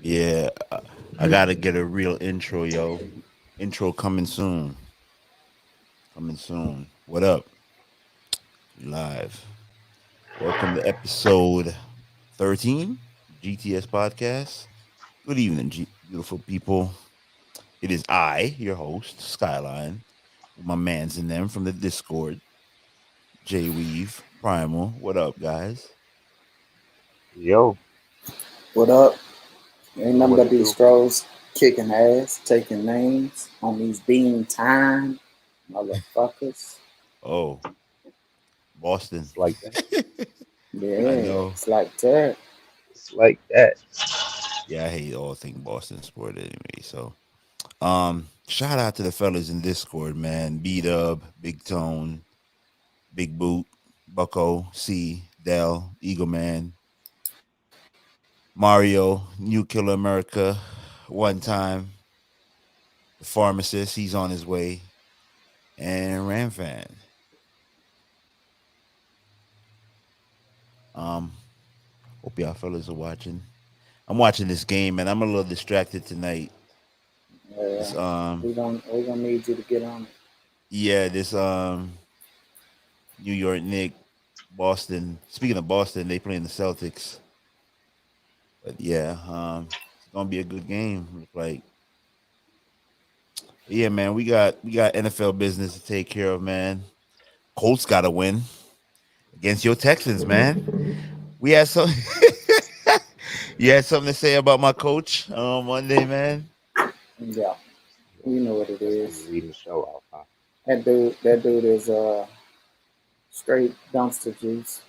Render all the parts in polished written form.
Yeah, I gotta get a real intro, yo. Intro coming soon. Coming soon. What up? Live. Welcome to episode 13, GTS Podcast. Good evening, beautiful people. It is I, your host, Skyline, with my mans in them from the Discord, J Weave, Primal. What up, guys? Yo, What up? Ain't nothing what but it these do? scrolls kicking ass, taking names on these bean time motherfuckers. Oh, Boston. It's like that. I Yeah, know. it's like that. It's like that. Yeah, I hate all things Boston sport anyway. So, shout out to the fellas in Discord, man. B Dub, Big Tone, Big Boot, Bucko, C, Dell, Eagle Man, Mario, New Killer America, OneTyme, the pharmacist, he's on his way, and Ramfan. Um, hope y'all fellas are watching. I'm watching this game, and I'm a little distracted tonight. Yeah, This we gonna need you to get on it. yeah, this New York Nick, Boston. Speaking of Boston, they playing the Celtics. But yeah, it's gonna be a good game. Look like, but yeah, man, we got NFL business to take care of, man. Colts got to win against your Texans, man. We had some. You had something to say about my coach on Monday, man. Yeah, Yeah, you know what it that's when is. you're leading the show off, huh? That dude is straight dumpster juice.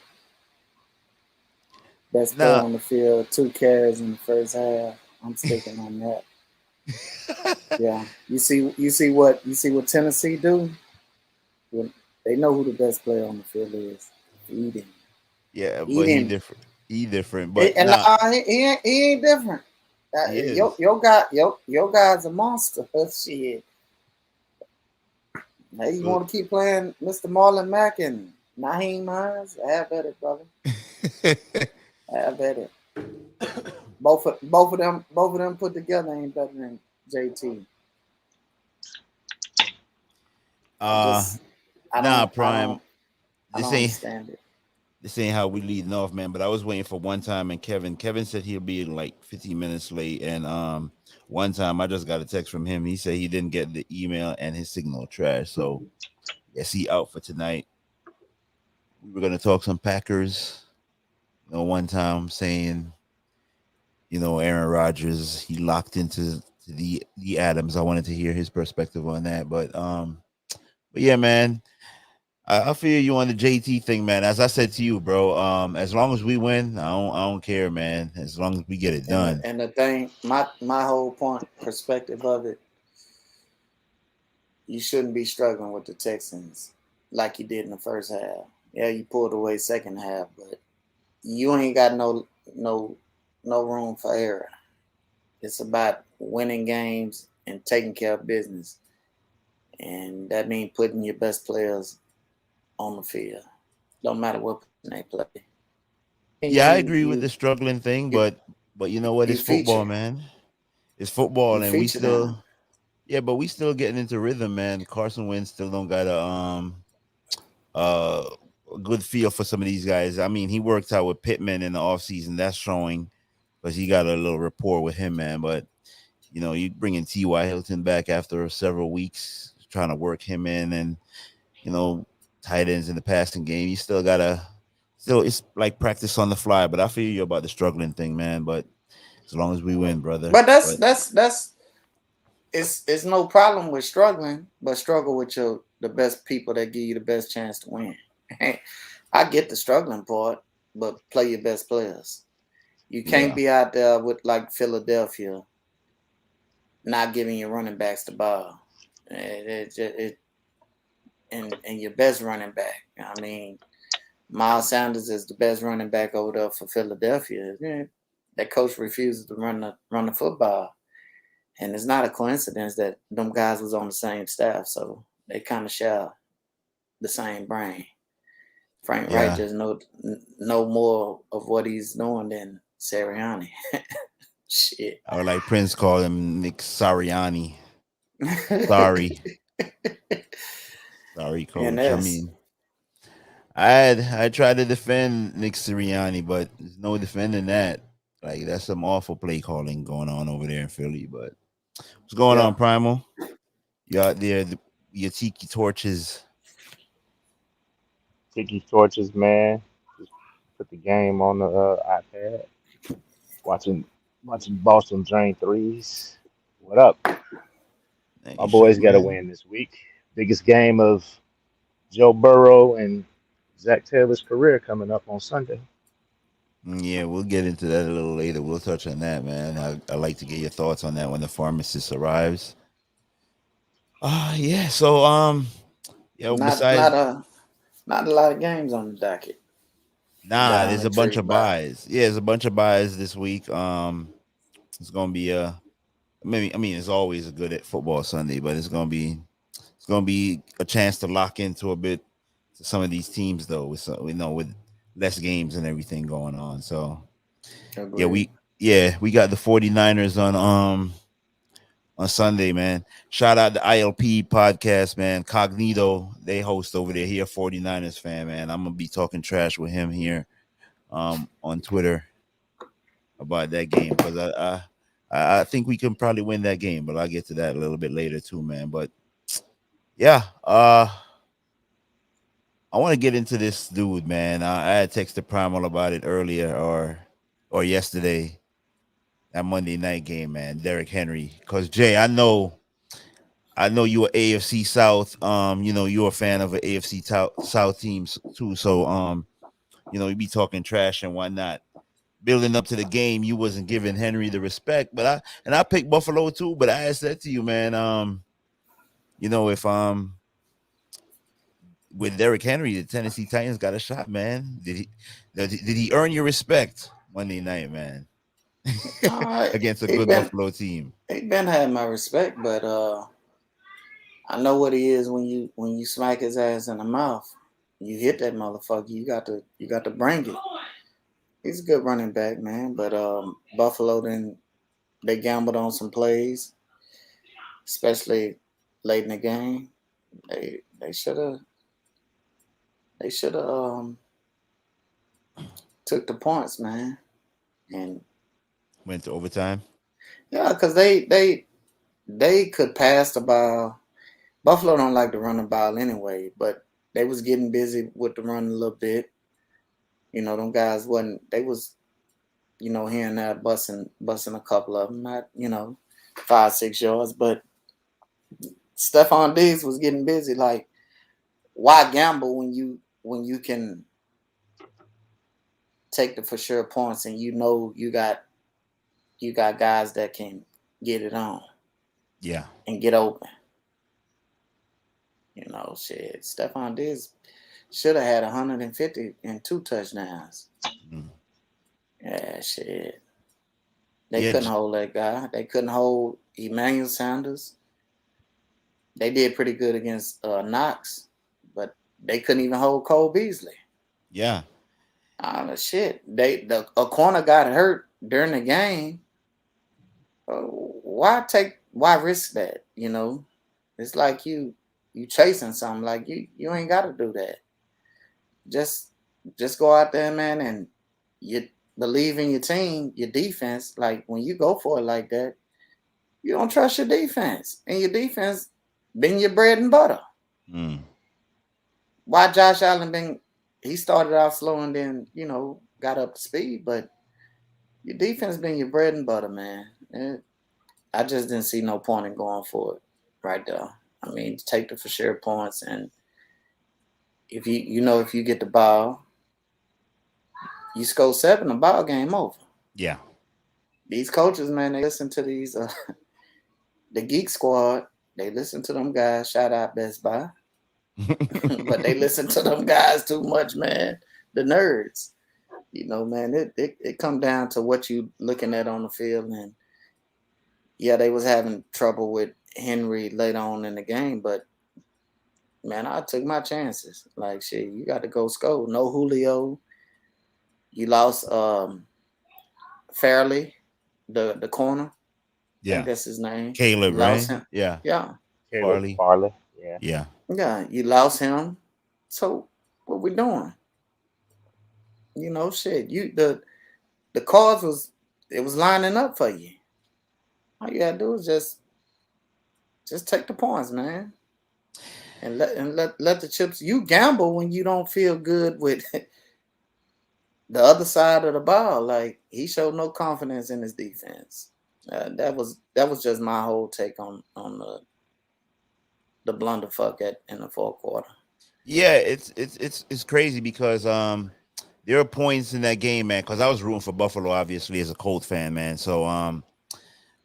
Best player Nah. on the field, 2 carries in the first half. I'm sticking on that. Yeah, you see what Tennessee do? Well, they know who the best player on the field is. Feed him. Yeah, Eat but he him. different. He different, but And nah, he ain't different. he is. Your guy's a monster. Shit. Now you So, want to keep playing Mr. Marlon Mack and Naheem Hines? Have at it, brother. Have at it. Both of them put together ain't better than JT. I uh, just I nah, don't I Prime. don't I This don't ain't understand it. this ain't how we leading off, man. But I was waiting for OneTyme and Kevin. Kevin said he'll be like 15 minutes late, and OneTyme I just got a text from him. He said he didn't get the email and his signal trash, so yes, he out for tonight. We were gonna talk some Packers. One time saying, Aaron Rodgers, he locked into the Adams. I wanted to hear his perspective on that, but yeah, man. I feel you on the JT thing, man. As I said to you, bro, as long as we win, I don't care, man. As long as we get it And the, done. and the thing, my whole point perspective of it, you shouldn't be struggling with the Texans like you did in the first half. Yeah, you pulled away second half, but you ain't got no no room for error. It's about winning games and taking care of business, and that means putting your best players on the field. Don't matter what position they play. And Yeah, I you agree with you the struggling thing, you but you know what? you It's football, feature man. It's football, you and we feature them. still, yeah, but we still getting into rhythm, man. Carson Wentz still don't got uh a good feel for some of these guys. I mean, he worked out with Pittman in the offseason. That's showing because he got a little rapport with him, man. But you bringing T.Y. Hilton back after several weeks, trying to work him in, and you know, tight ends in the passing game. You still gotta, still it's like practice on the fly. But I feel you about the struggling thing, man. But as long as we win, brother. But that's But that's that's it's no problem with struggling, but struggle with the best people that give you the best chance to win. I get the struggling part, but play your best players. You can't yeah, be out there with like Philadelphia not giving your running backs the ball. And your best running back. I mean, Miles Sanders is the best running back over there for Philadelphia. Yeah, that coach refuses to run the football. And it's not a coincidence that them guys was on the same staff, so they kind of share the same brain. Frank Wright yeah, just know more of what he's doing than Sirianni. Shit. Or like Prince called him, Nick Sariani. Sorry, sorry, And coach. I that's mean, I tried to defend Nick Sirianni, but there's no defending that. Like that's some awful play calling going on over there in Philly. But what's going yeah. on, Primal? You out there, your tiki torches? Tiki torches, man. Just put the game on the iPad. Watching watching Boston drain threes. What up? My Hey, boys shit, got to man. win this week. Biggest game of Joe Burrow and Zach Taylor's career coming up on Sunday. Yeah, we'll get into that a little later. We'll touch on that, man. I like to get your thoughts on that when the pharmacist arrives. Yeah. So yeah. Not Besides, not a not a lot of games on the docket. That nah, I'm there's a bunch intrigued of by. buys. Yeah, there's a bunch of buys this week. It's gonna be maybe I mean it's always a good at football Sunday, but it's gonna be a chance to lock into a bit to some of these teams though, with with less games and everything going on. So yeah, Agreed. we got the 49ers on Sunday, man. Shout out to ILP podcast, man. Cognito, they host over there. He a 49ers fan, man. I'm gonna be talking trash with him here on Twitter about that game because I think we can probably win that game, but I'll get to that a little bit later too, man. But yeah, I want to get into this dude, man. I had texted Primal about it earlier or yesterday. That Monday night game, man. Derrick Henry. Cause Jay, I know you are AFC South. You're a fan of an AFC South teams too. So you be talking trash and whatnot. Building up to the game, you wasn't giving Henry the respect. But I picked Buffalo too. But I asked that to you, man. If with Derrick Henry, the Tennessee Titans got a shot, man. Did he earn your respect Monday night, man? Uh, Against a he good been Buffalo team. he been had my respect, but I know what he is when you smack his ass in the mouth. You hit that motherfucker. You got to bring it. He's a good running back, man. But Buffalo then they gambled on some plays, especially late in the game. They they should have took the points, man. And Went to overtime. yeah, because they could pass the ball. Buffalo don't like to run the ball anyway, but they was getting busy with the run a little bit. Them guys wasn't. They was here and there busting a couple of them, not 5 6 yards, but Stephon Diggs was getting busy. Like, why gamble when you can take the for sure points and you got guys that can get it on Yeah. and get open. Shit. Stephon Diggs should have had 150 and 2 touchdowns. Mm. Yeah, shit. They Yeah. couldn't hold that guy. They couldn't hold Emmanuel Sanders. They did pretty good against Knox, but they couldn't even hold Cole Beasley. Yeah. Shit. A corner got hurt during the game. Why risk that? It's like you chasing something. Like you ain't got to do that. Just just go out there, man, and you believe in your team, your defense. Like when you go for it like that, you don't trust your defense, and your defense been your bread and butter. Mm. Why Josh Allen been? He started out slow and then got up to speed, but your defense been your bread and butter, man. And I just didn't see no point in going for it right there. I mean, take the for sure points, and if you get the ball, you score 7, the ball game over. Yeah. These coaches, man, they listen to these the Geek Squad. They listen to them guys. Shout out Best Buy, but they listen to them guys too much, man. The nerds, man. It come down to what you looking at on the field, and yeah, they was having trouble with Henry late on in the game, but man, I took my chances. Like shit, you got to go score. No Julio. You lost Fairley, the corner. I Yeah. think that's his name. You Caleb, lost right? him. Yeah. Yeah. Caleb Farley. Farley. Yeah. Yeah. Yeah. You lost him. So what we doing? You know, shit. The cards was lining up for you. All you gotta do is just take the points, man. And let the chips. You gamble when you don't feel good with the other side of the ball. Like he showed no confidence in his defense. That was just my whole take on the blunderfuck in the fourth quarter. Yeah, it's crazy because there are points in that game, man. Because I was rooting for Buffalo, obviously, as a Colts fan, man. So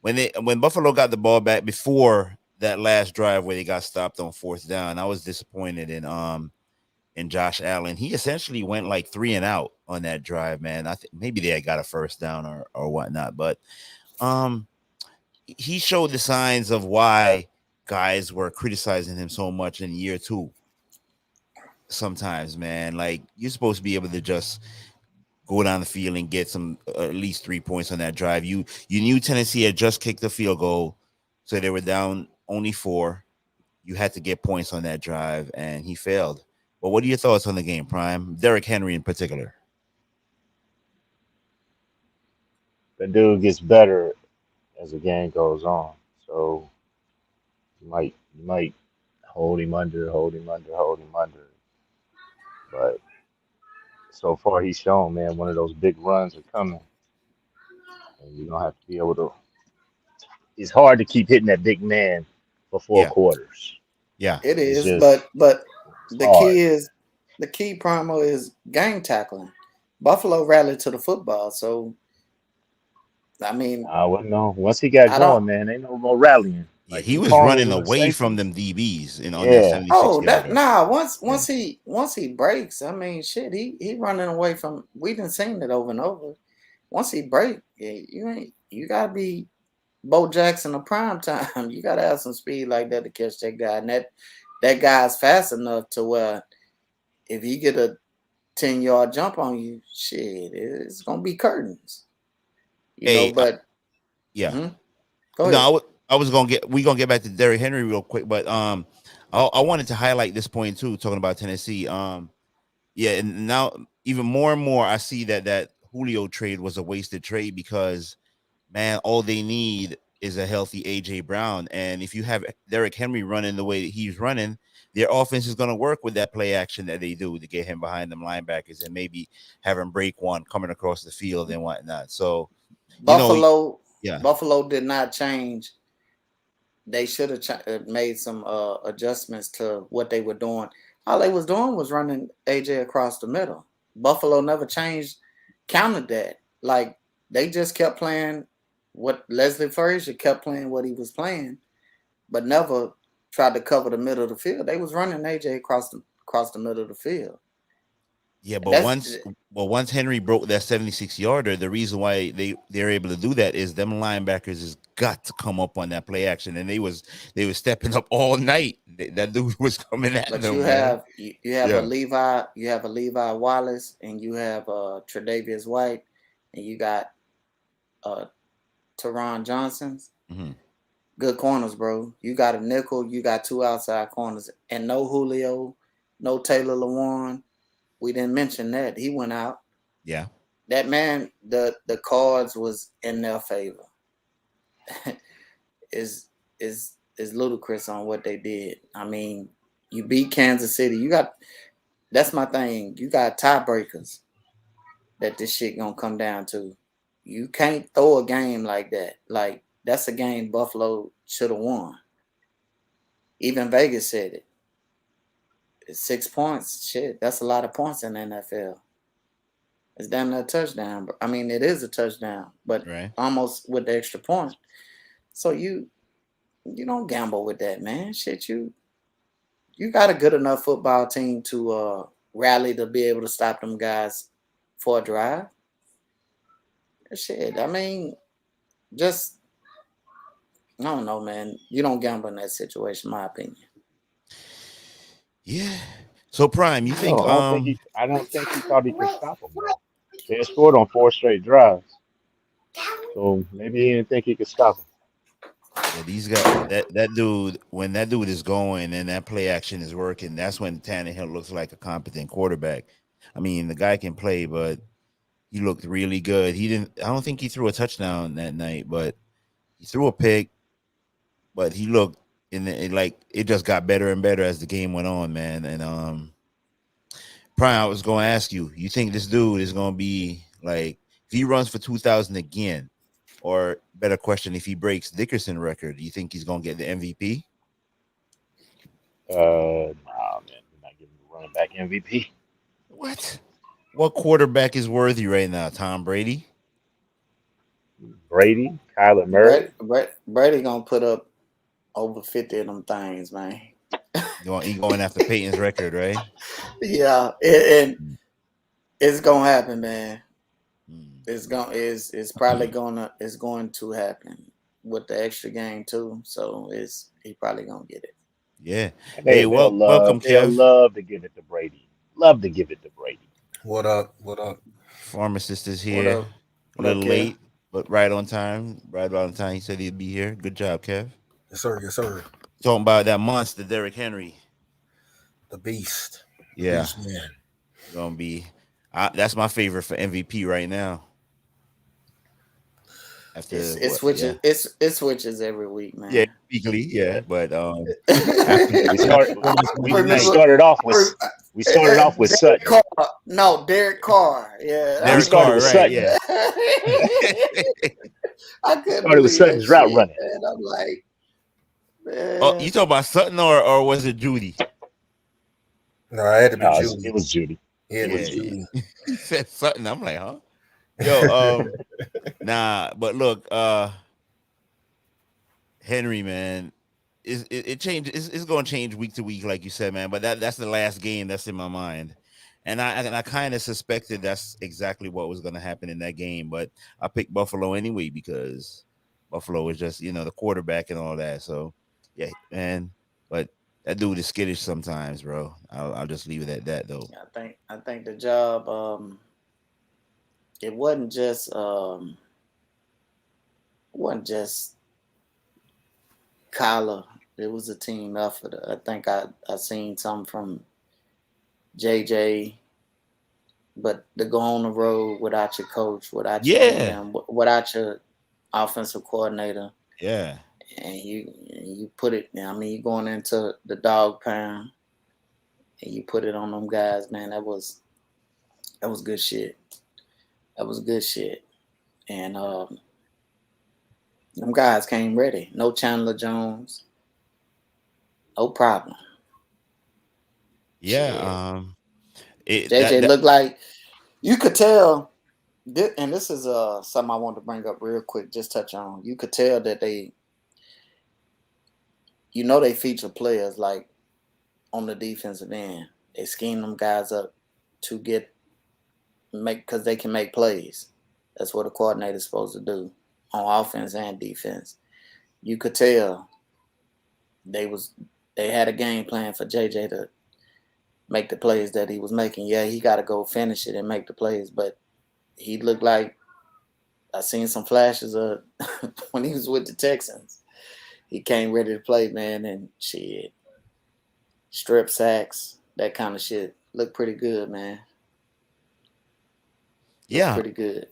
when Buffalo got the ball back before that last drive where they got stopped on fourth down, I was disappointed in Josh Allen. He essentially went like 3 and out on that drive, man. I think maybe they had got a first down or whatnot, but um he showed the signs of why guys were criticizing him so much in year two. Sometimes, man, like you're supposed to be able to just go down the field and get some at least 3 points on that drive. You knew Tennessee had just kicked the field goal, so they were down only 4. You had to get points on that drive, and he failed. But what are your thoughts on the game, Prime? Derrick Henry in particular. The dude gets better as the game goes on. So you might hold him under, hold him under, hold him under. But so far he's shown, man, one of those big runs are coming. And you're gonna have to be able to it's hard to keep hitting that big man for four Yeah, quarters. yeah, It It's is, just but it's the hard. key is the key primal is game tackling. Buffalo rallied to the football, so I mean, I wouldn't know. Once he got I don't. going, man, ain't no more rallying. yeah. Like He them was corners running and the away from safeties. them DBs in on that Yeah. 76 Oh, that yarder. nah. Once Yeah, once he breaks, I mean, shit. He running away from. We didn't seen it over and over. Once he break, yeah, you gotta be Bo Jackson of prime time. You gotta have some speed like that to catch that guy, and that guy's fast enough to where if he get a 10-yard jump on you, shit, it's gonna be curtains. You know, hey, but yeah. mhm, go No, ahead. I was gonna get back to Derrick Henry real quick, but I wanted to highlight this point too, talking about Tennessee. Yeah, and now even more and more, I see that Julio trade was a wasted trade because man, all they need is a healthy AJ Brown, and if you have Derrick Henry running the way that he's running, their offense is going to work with that play action that they do to get him behind them linebackers and maybe have him break one coming across the field and whatnot. So you know, Buffalo, yeah, Buffalo did not change. They should have made some adjustments to what they were doing. All they was doing was running AJ across the middle. Buffalo never changed, counted that. Like they just kept playing what Leslie Frazier kept playing what he was playing, but never tried to cover the middle of the field. They was running AJ across the middle of the field. yeah, And but that's once Henry broke that 76 yarder, the reason why they're able to do that is them linebackers has got to come up on that play action, and they was stepping up all night. That dude was coming at but you them, man. have you have a Yeah. Levi Wallace and you have Tre'Davious White and you got uh Teron Johnson's Hmm. good corners, bro. You got a nickel, you got two outside corners, and no Julio, no Taylor Lewan. We didn't mention that he went out. Yeah. That man, the cards was in their favor. is ludicrous on what they did. I mean, you beat Kansas City. You got that's my thing. You got tiebreakers that this shit gonna come down to. You can't throw a game like that. Like that's a game Buffalo should have won. Even Vegas said it. It's 6 points. Shit, that's a lot of points in the NFL. It's damn near a touchdown. I mean, it is a touchdown, but Right. almost with the extra point. So you don't gamble with that, man. Shit, you got a good enough football team to rally to be able to stop them guys for a drive. Shit, I mean, just I don't know, man. You don't gamble in that situation, my opinion. Yeah. So Prime, you think I don't think he thought he could stop them though. They had scored on four straight drives. So maybe he didn't think he could stop him. Yeah, these guys, that dude, when that dude is going and that play action is working, that's when Tannehill looks like a competent quarterback. I mean, the guy can play, but he looked really good. He didn't. I don't think he threw a touchdown that night, but he threw a pick. But he looked like it just got better and better as the game went on, man. And Prime, I was going to ask you, you think this dude is going to be like if he runs for 2,000 again, or better question, if he breaks Dickerson record, do you think he's going to get the MVP? Nah, man, we're not giving the running back MVP. What? What quarterback is worthy right now? Tom Brady? Brady, Kyler Murray. Brady gonna put up over 50 of them things, man. He going after Peyton's record, right? Yeah, and it's gonna happen, man. Hmm. It's probably going to happen with the extra game too. So he probably gonna get it. Yeah. And Hey, welcome, they'll Kev. love to give it to Brady. Love to give it to Brady. What up? What up? Pharmacist is What here. up? A What up, little Kev? late, but right on time. Right about on time. He said he'd be here. Good job, Kev. Yes, sir. Yes, sir. Talking about that monster, Derrick Henry. The beast. The Yeah, beast man. gonna be. That's my favorite for MVP right now. After It what? Yeah, switches. It switches every week, yeah, man. weekly. Yeah, Yeah. but after We start we Remember, started off with re- we started off with Derek Sutton. Carr. No, Derek Carr. Yeah, We Derek started Carr, with right? Sutton. Yeah. I We couldn't started with believe that Sutton's route shit, running. man. I'm like, Oh, you man. talking about Sutton or was it Judy? No, I had to be No, Judy. it was Judy. It It had to was be Yeah, Judy. Judy. he said Sutton. I'm like, huh? Yo, nah, but look, Henry, man, it changed. It's going to change week to week, like you said, man. But that's the last game that's in my mind, and I kind of suspected that's exactly what was going to happen in that game. But I picked Buffalo anyway because Buffalo is just the quarterback and all that. So yeah, man. But that dude is skittish sometimes, bro. I'll just leave it at that, though. I think the job. It wasn't just Kyler. It was a team effort. I think I seen something from JJ, but to go on the road without your coach, without your Yeah, GM, without your offensive coordinator, yeah, and you put it. I mean, you going into the dog pound, and you put it on them guys, man. That was good shit. That was good shit. And them guys came ready. No Chandler Jones. No problem. yeah. Shit. It JJ that looked like you could tell. And this is something I want to bring up real quick. Just touch on. You could tell that they feature players like on the defensive end. They scheme them guys up to make because they can make plays. That's what a coordinator's supposed to do on offense and defense. You could tell they was they had a game plan for JJ to make the plays that he was making. Yeah, he got to go finish it and make the plays, but he looked like I seen some flashes of when he was with the Texans. He came ready to play, man, and shit, strip sacks, that kind of shit. Looked pretty good, man. Looked yeah. pretty good.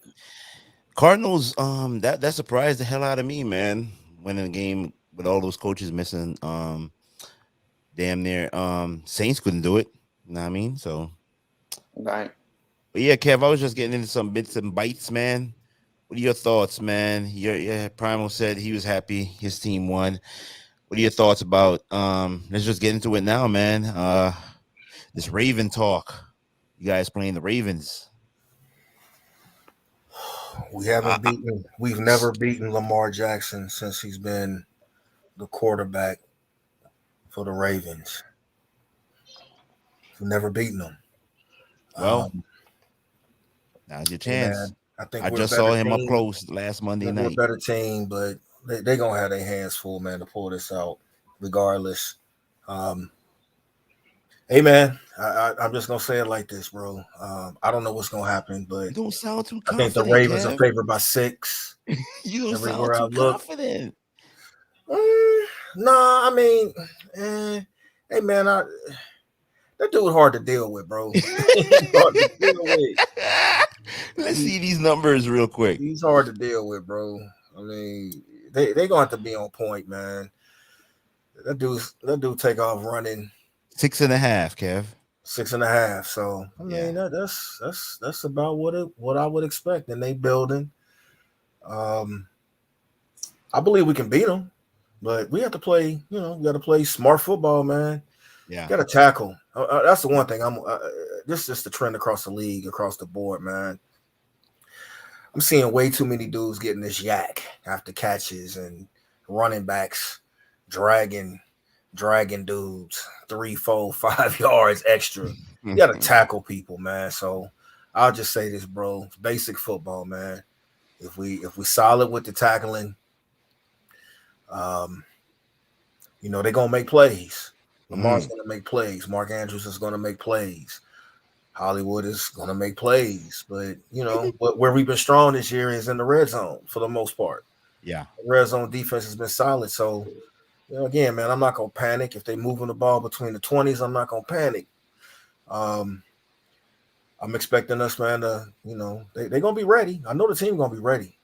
Cardinals, that surprised the hell out of me, man. Winning a game with all those coaches missing, damn near, Saints couldn't do it. You know what I mean? So, Right. but yeah, Kev, I was just getting into some bits and bites, man. What are your thoughts, man? Yeah, Primo said he was happy his team won. What are your thoughts about? Let's just get into it now, man. This Raven talk. You guys playing the Ravens? I, We've never beaten Lamar Jackson since he's been the quarterback for the Ravens. We've never beaten him. well, Um, now's your hey chance. man, I think I we're a just better saw him up team. close last I Monday think we're a night. better team, but they gonna have their hands full, man, to pull this out, regardless. Um, Hey man, I'm just gonna say it like this, bro. I don't know what's gonna happen, but You don't sound too I think the confident, Ravens are Kev. favored by 6 You don't sound everywhere I too look. confident. Nah, I mean, hey man, that dude hard to deal with, bro. He's hard to deal with. Let's see these numbers real quick. He's hard to deal with, bro. I mean, they gonna have to be on point, man. That dude take off running 6.5, Kev. 6.5. So I Yeah. mean that's about what I would expect. And they building. Um, I believe we can beat them, but we have to play. We got to play smart football, man. Yeah. Got to tackle. That's the one thing. This is just the trend across the league, across the board, man. I'm seeing way too many dudes getting this yak after catches and running backs dragging dudes 3, 4, 5 yards extra. You got to tackle people, man. So I'll just say this, bro. It's basic football, man. If we solid with the tackling, they're gonna make plays. Lamar's gonna make plays. Mark Andrews is gonna make plays. Hollywood is gonna make plays. But where we've been strong this year is in the red zone for the most part. Yeah. The red zone defense has been solid. So again, man, I'm not gonna panic if they moving the ball between the 20s. I'm not gonna panic. I'm expecting us, man, to they're gonna be ready. I know the team gonna be ready.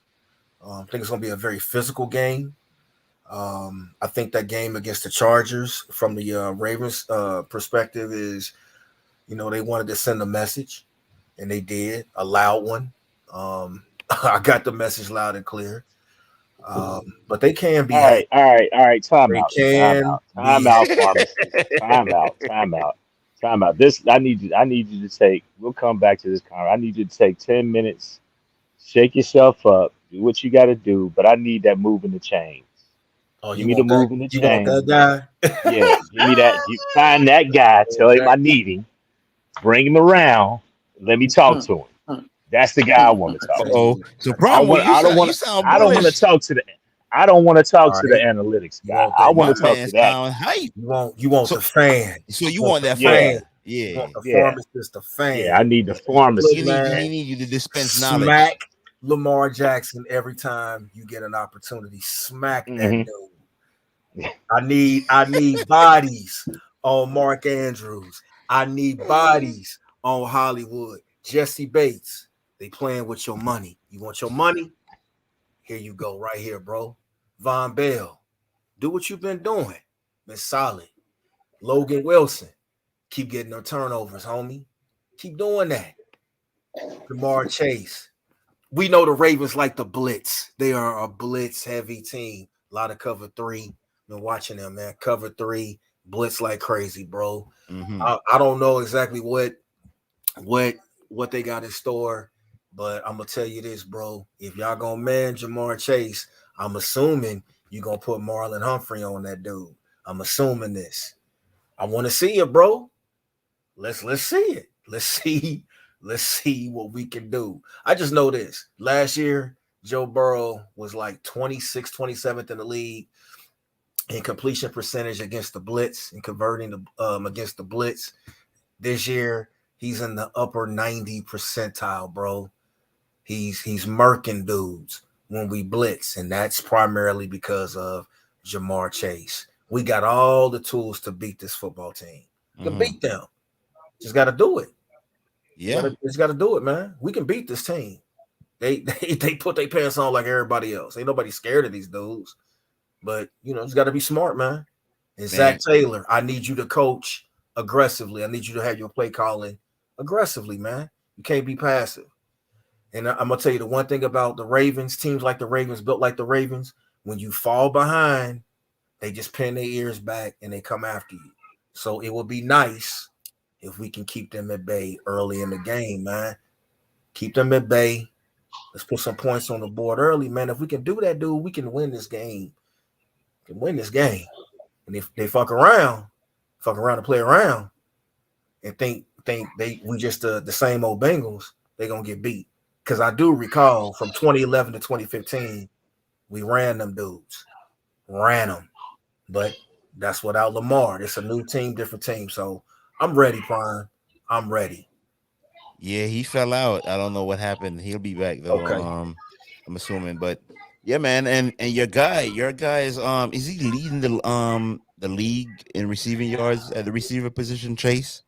I think it's gonna be a very physical game. I think that game against the Chargers, from the Ravens perspective, is they wanted to send a message, and they did, a loud one. I got the message loud and clear. But they can be All hacked. right, all right, all right. Time They out, time can out, time be out, pharmacist. Time out, time out, time out. This I need you to take. We'll come back to this conversation. I need you to take 10 minutes, shake yourself up, do what you got to do. But I need that move in the chains. Oh, Give me the move in the you want chains. that Yeah, guy? give me that. You find that guy. Tell him that I need him. Bring him around. Let me talk to him. That's the guy I want to talk to. Uh-oh. So I don't Primo, want. I don't you want. sound I don't want to bullish. talk to the. I don't want to talk All to the right. analytics You guy. want I that? want My to talk man to that sound guy. hype. You want So the fan. so you Want want the that Yeah, fan. fan. You Yeah. want the yeah, pharmacist, the yeah. I fan. need the Look, He pharmacist, need man. he need you to dispense knowledge. Smack Lamar Jackson every time you get an opportunity. Smack that hmm dude. I need bodies on Mark Andrews. I need bodies on Hollywood. Jesse Bates. They playing with your money. You want your money? Here you go, right here, bro. Von Bell. Do what you've been doing. Been solid. Logan Wilson. Keep getting their turnovers, homie. Keep doing that. Jamar Chase. We know the Ravens like the blitz. They are a blitz heavy team. A lot of cover three. Been watching them, man. Cover three, blitz like crazy, bro. I don't know exactly what they got in store, but I'm gonna tell you this, bro. If y'all gonna man Jamar Chase, I'm assuming you're gonna put Marlon Humphrey on that dude. I'm assuming this. I want to see it, bro. Let's see it. Let's see what we can do. I just know this. Last year, Joe Burrow was like 26th, 27th in the league in completion percentage against the blitz and converting against the blitz. This year, he's in the upper 90 percentile, bro. He's murking dudes when we blitz, and that's primarily because of Jamar Chase. We got all the tools to beat this football team. We can beat them. Just got to do it. Yeah. Just got to do it, man. We can beat this team. They put their pants on like everybody else. Ain't nobody scared of these dudes. But it's got to be smart, man. And Zach Taylor, I need you to coach aggressively. I need you to have your play calling aggressively, man. You can't be passive. And I'm gonna tell you the one thing about the Ravens, teams like the Ravens, built like the Ravens, when you fall behind, they just pin their ears back and they come after you. So it would be nice if we can keep them at bay early in the game, man. Keep them at bay. Let's put some points on the board early, man. If we can do that, dude, we can win this game. We can win this game. And if they fuck around and play around and think we just the same old Bengals, they're gonna get beat. Because I do recall from 2011 to 2015, we ran them dudes. Ran them. But that's without Lamar. It's a new team, different team. So I'm ready, Prime. I'm ready. Yeah, he fell out. I don't know what happened. He'll be back though. Okay. I'm assuming, but yeah, man. And your guy is he leading the league in receiving yards at the receiver position, Chase,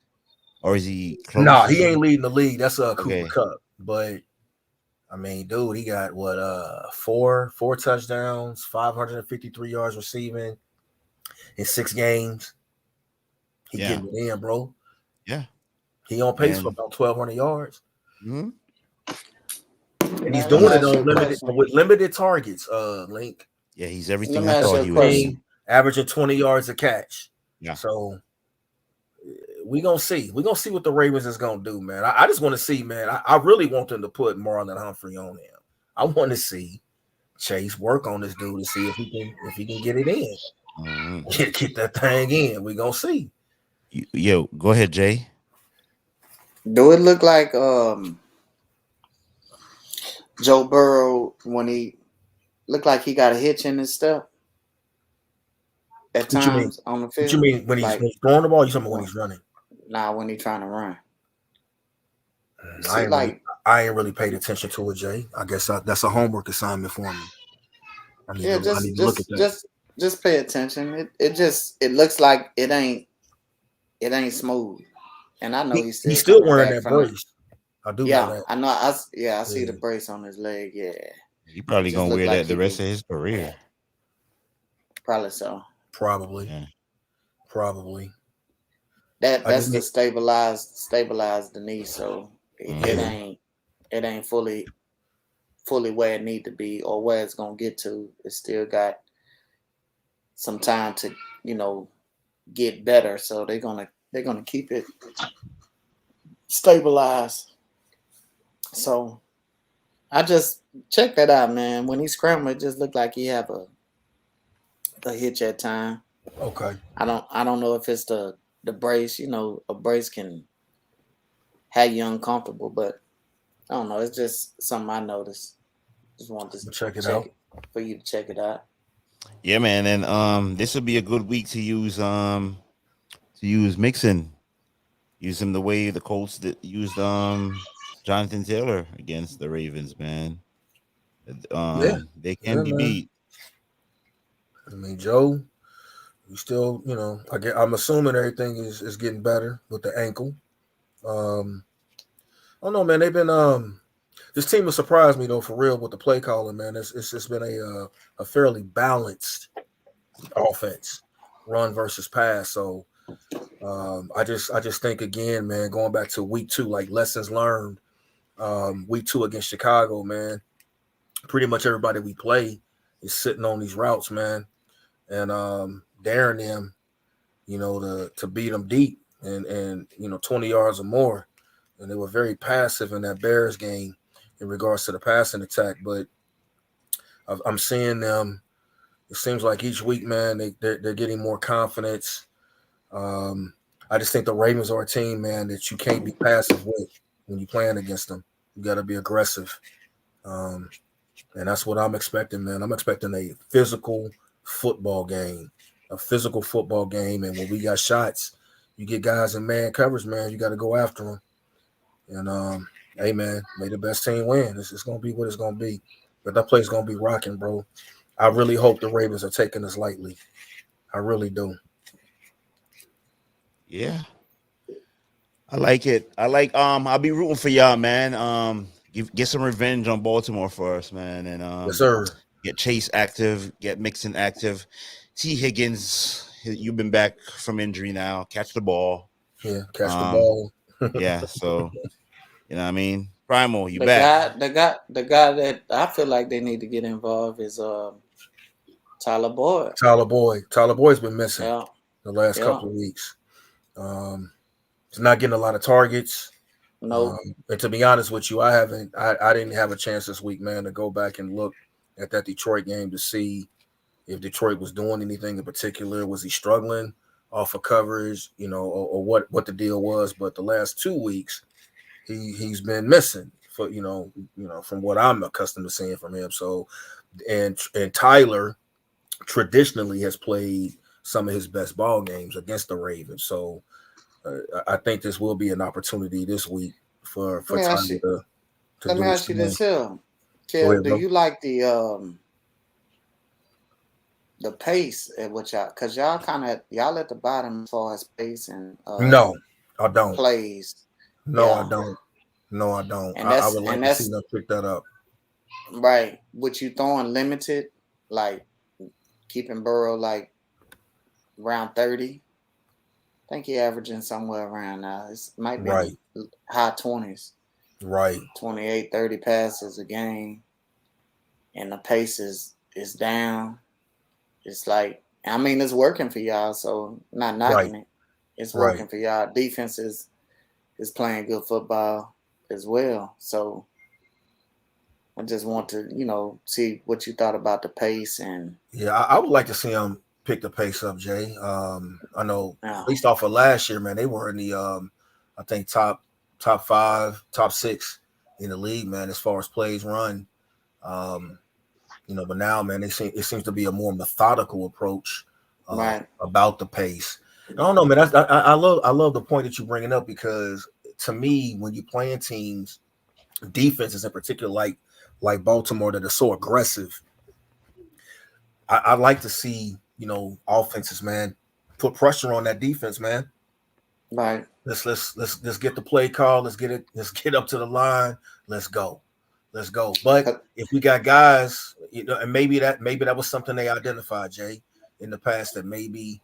or is he Nah, close? he ain't leading the league. That's Cooper Okay, Cup. But I mean, dude, he got what four touchdowns, 553 yards receiving in 6 games. He yeah, getting it in, bro. yeah, He on pace for and about 1,200 yards. mhm. And he's Let me doing it ask you on a limited question. with limited targets, Link. Yeah, he's Let everything me I ask thought you a he would be. question. Thing, averaging 20 yards a catch. Yeah, So we gonna see. We're gonna see what the Ravens is gonna do, man. I just want to see, man. I really want them to put Marlon Humphrey on him. I want to see Chase work on this dude to see if he can get it in. mhm. Get that thing in. We gonna see. Yo, go ahead, Jay. Do it look like Joe Burrow when he looked like he got a hitch in his step at What you mean? times on the What you field? mean when Like he's throwing the ball? You talking about when when, he's running? when he trying to run. I See, ain't really, like I ain't really paid attention to it, Jay. I guess that's a homework assignment for me. yeah, I need to look at that. just pay attention. It looks like it ain't smooth. And I know he's He's still still coming wearing back that from it. brace. I do know Yeah, that. I know. I see the Yeah, brace on his leg. Yeah, He it probably just gonna looked wear like that the he rest was of his career. probably so. probably, Yeah. probably. I That's just the need. stabilized the knee, so it Mhm. Yeah, ain't fully where it need to be or where it's gonna get to. It still got some time to you know get better, so they're gonna keep it stabilized. So I just check that out, man. When he scrambled, it just looked like he have a hitch at time. okay. I don't know if it's the brace. A brace can have you uncomfortable, but I don't know. It's just something I noticed. Just wanted to We'll check it check out. it for you to check it out. Yeah, man, and this would be a good week to use Mixon. Use him the way the Colts used Jonathan Taylor against the Ravens, man. Yeah, They can yeah, be man. beat. I mean, Joe, you still, I'm assuming everything is getting better with the ankle. Um, I don't know, man. They've been this team has surprised me though, for real, with the play calling, man. It's just been a fairly balanced offense, run versus pass. So I just think again, man, going back to week 2, like lessons learned. Week 2 against Chicago, man. Pretty much everybody we play is sitting on these routes, man, and daring them, to beat them deep and 20 yards or more. And they were very passive in that Bears game in regards to the passing attack. But I'm seeing them. It seems like each week, man, they're getting more confidence. I just think the Ravens are a team, man, that you can't be passive with when you're playing against them. You got to be aggressive. Um, and that's what I'm expecting, man. I'm expecting a physical football game, And when we got shots, you get guys in man coverage, man. You got to go after them. And hey, man, may the best team win. It's gonna be what it's gonna be. But that play's gonna be rocking, bro. I really hope the Ravens are taking this lightly. I really do. Yeah, I like it. I'll be rooting for y'all, man. Get some revenge on Baltimore for us, man, and Yes, sir. get Chase active, get Mixon active. T. Higgins, you've been back from injury now. Catch the ball. Yeah, catch the Um, ball. yeah, so you know what I mean? Primal, you The back. guy, the guy that I feel like they need to get involved is Tyler Boyd. Tyler Boyd's been missing Yeah, the last yeah. couple of weeks. Um, he's not getting a lot of targets. No, And to be honest with you, I didn't have a chance this week, man, to go back and look at that Detroit game to see if Detroit was doing anything in particular. Was he struggling off of coverage, or what the deal was? But the last 2 weeks, he's been missing for from what I'm accustomed to seeing from him. So, and Tyler traditionally has played some of his best ball games against the Ravens. So I think this will be an opportunity this week for Let me ask Tyler you. to Let me do his ask you thing. this here, Go Kev. ahead, Do bro. you like the pace at what y'all? Cause y'all at the bottom as far as pace and No, I don't. plays. No, I Yeah, don't. No, I don't. and I would like to see that's them pick that up. right. What you throwing limited, like keeping Burrow like around 30. I think he averaging somewhere around now. It might be Right, high 20s, right, 28, 30 passes a game, and the pace is down. It's like, I mean, it's working for y'all, so not right, knocking it. It's right. working for y'all. Defense is playing good football as well. So I just want to, see what you thought about the pace and Yeah, I would like to see them pick the pace up, Jay. I know at now. least off of last year, man, they were in the I think top five, top six in the league, man, as far as plays run. Um, but now, man, it seems to be a more methodical approach Right, about the pace. I don't know, man. I love the point that you're bringing up because to me, when you're playing teams, defenses in particular, like Baltimore, that are so aggressive, I like to see offenses, man, put pressure on that defense, man. right. Let's get the play call. Let's get it. Let's get up to the line. Let's go. Let's go. But 'Cause- if we got guys, and maybe that was something they identified, Jay, in the past, that maybe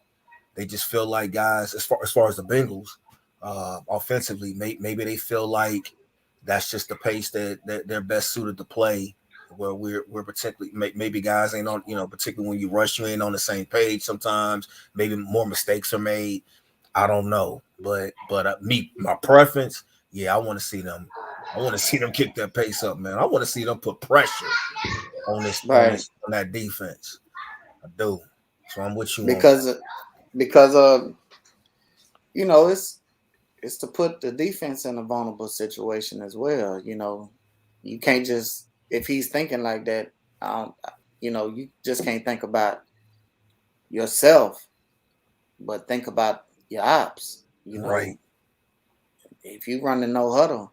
they just feel like guys, as far as the Bengals, offensively, maybe they feel like that's just the pace that they're best suited to play. Where we're particularly maybe guys ain't on, particularly when you rush, you ain't on the same page. Sometimes maybe more mistakes are made. I don't know, but my preference, yeah, I want to see them. I want to see them kick that pace up, man. I want to see them put pressure on this on right. this on that defense. I do. So I'm with you on that. Because because it's to put the defense in a vulnerable situation as well. You can't just if he's thinking like that, um, you just can't think about yourself, but think about your ops. Right. If you run the no huddle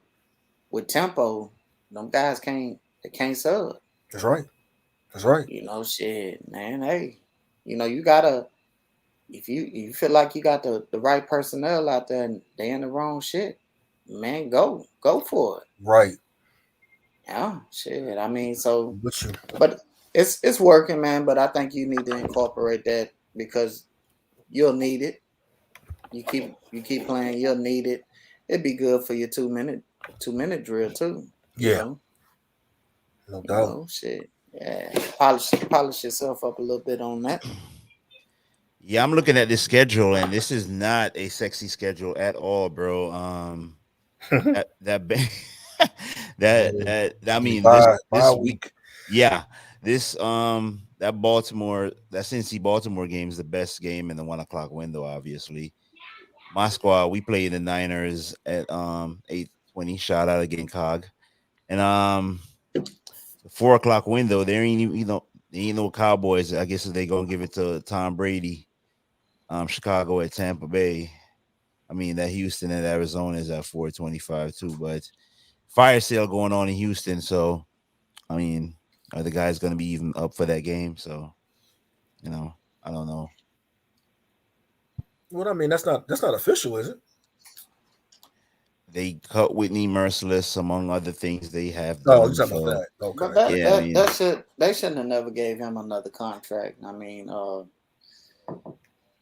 with tempo, them guys can't sub. That's right. That's right. Shit, man. Hey, you gotta if you feel like you got the right personnel out there and they in the wrong shit, man, go for it. Right. Yeah, shit. I mean, so, I'm with you. but it's working, man. But I think you need to incorporate that because you'll need it. You keep playing, you'll need it. It'd be good for your 2-minute drill too. You Yeah. know, No doubt. shit. Yeah, polish yourself up a little bit on that. Yeah, I'm looking at this schedule, and this is not a sexy schedule at all, bro. That ba- that I mean Bye this week, week. yeah, this that Cincy Baltimore game is the best game in the 1 o'clock window. Obviously, my squad, we play the Niners at 8:20. Shout out again, Cog, and the 4 o'clock window. There ain't there ain't no Cowboys. I guess they gonna give it to Tom Brady. Chicago at Tampa Bay. I mean that Houston and Arizona is at 4:25 too, but fire sale going on in Houston. So I mean, are the guys going to be even up for that game? So I don't know. What I mean, that's not official, is it? They cut Whitney Merciless among other things they have Oh, you done. talking about So that? But Okay. that yeah, I that mean that should they shouldn't have never gave him another contract. I mean,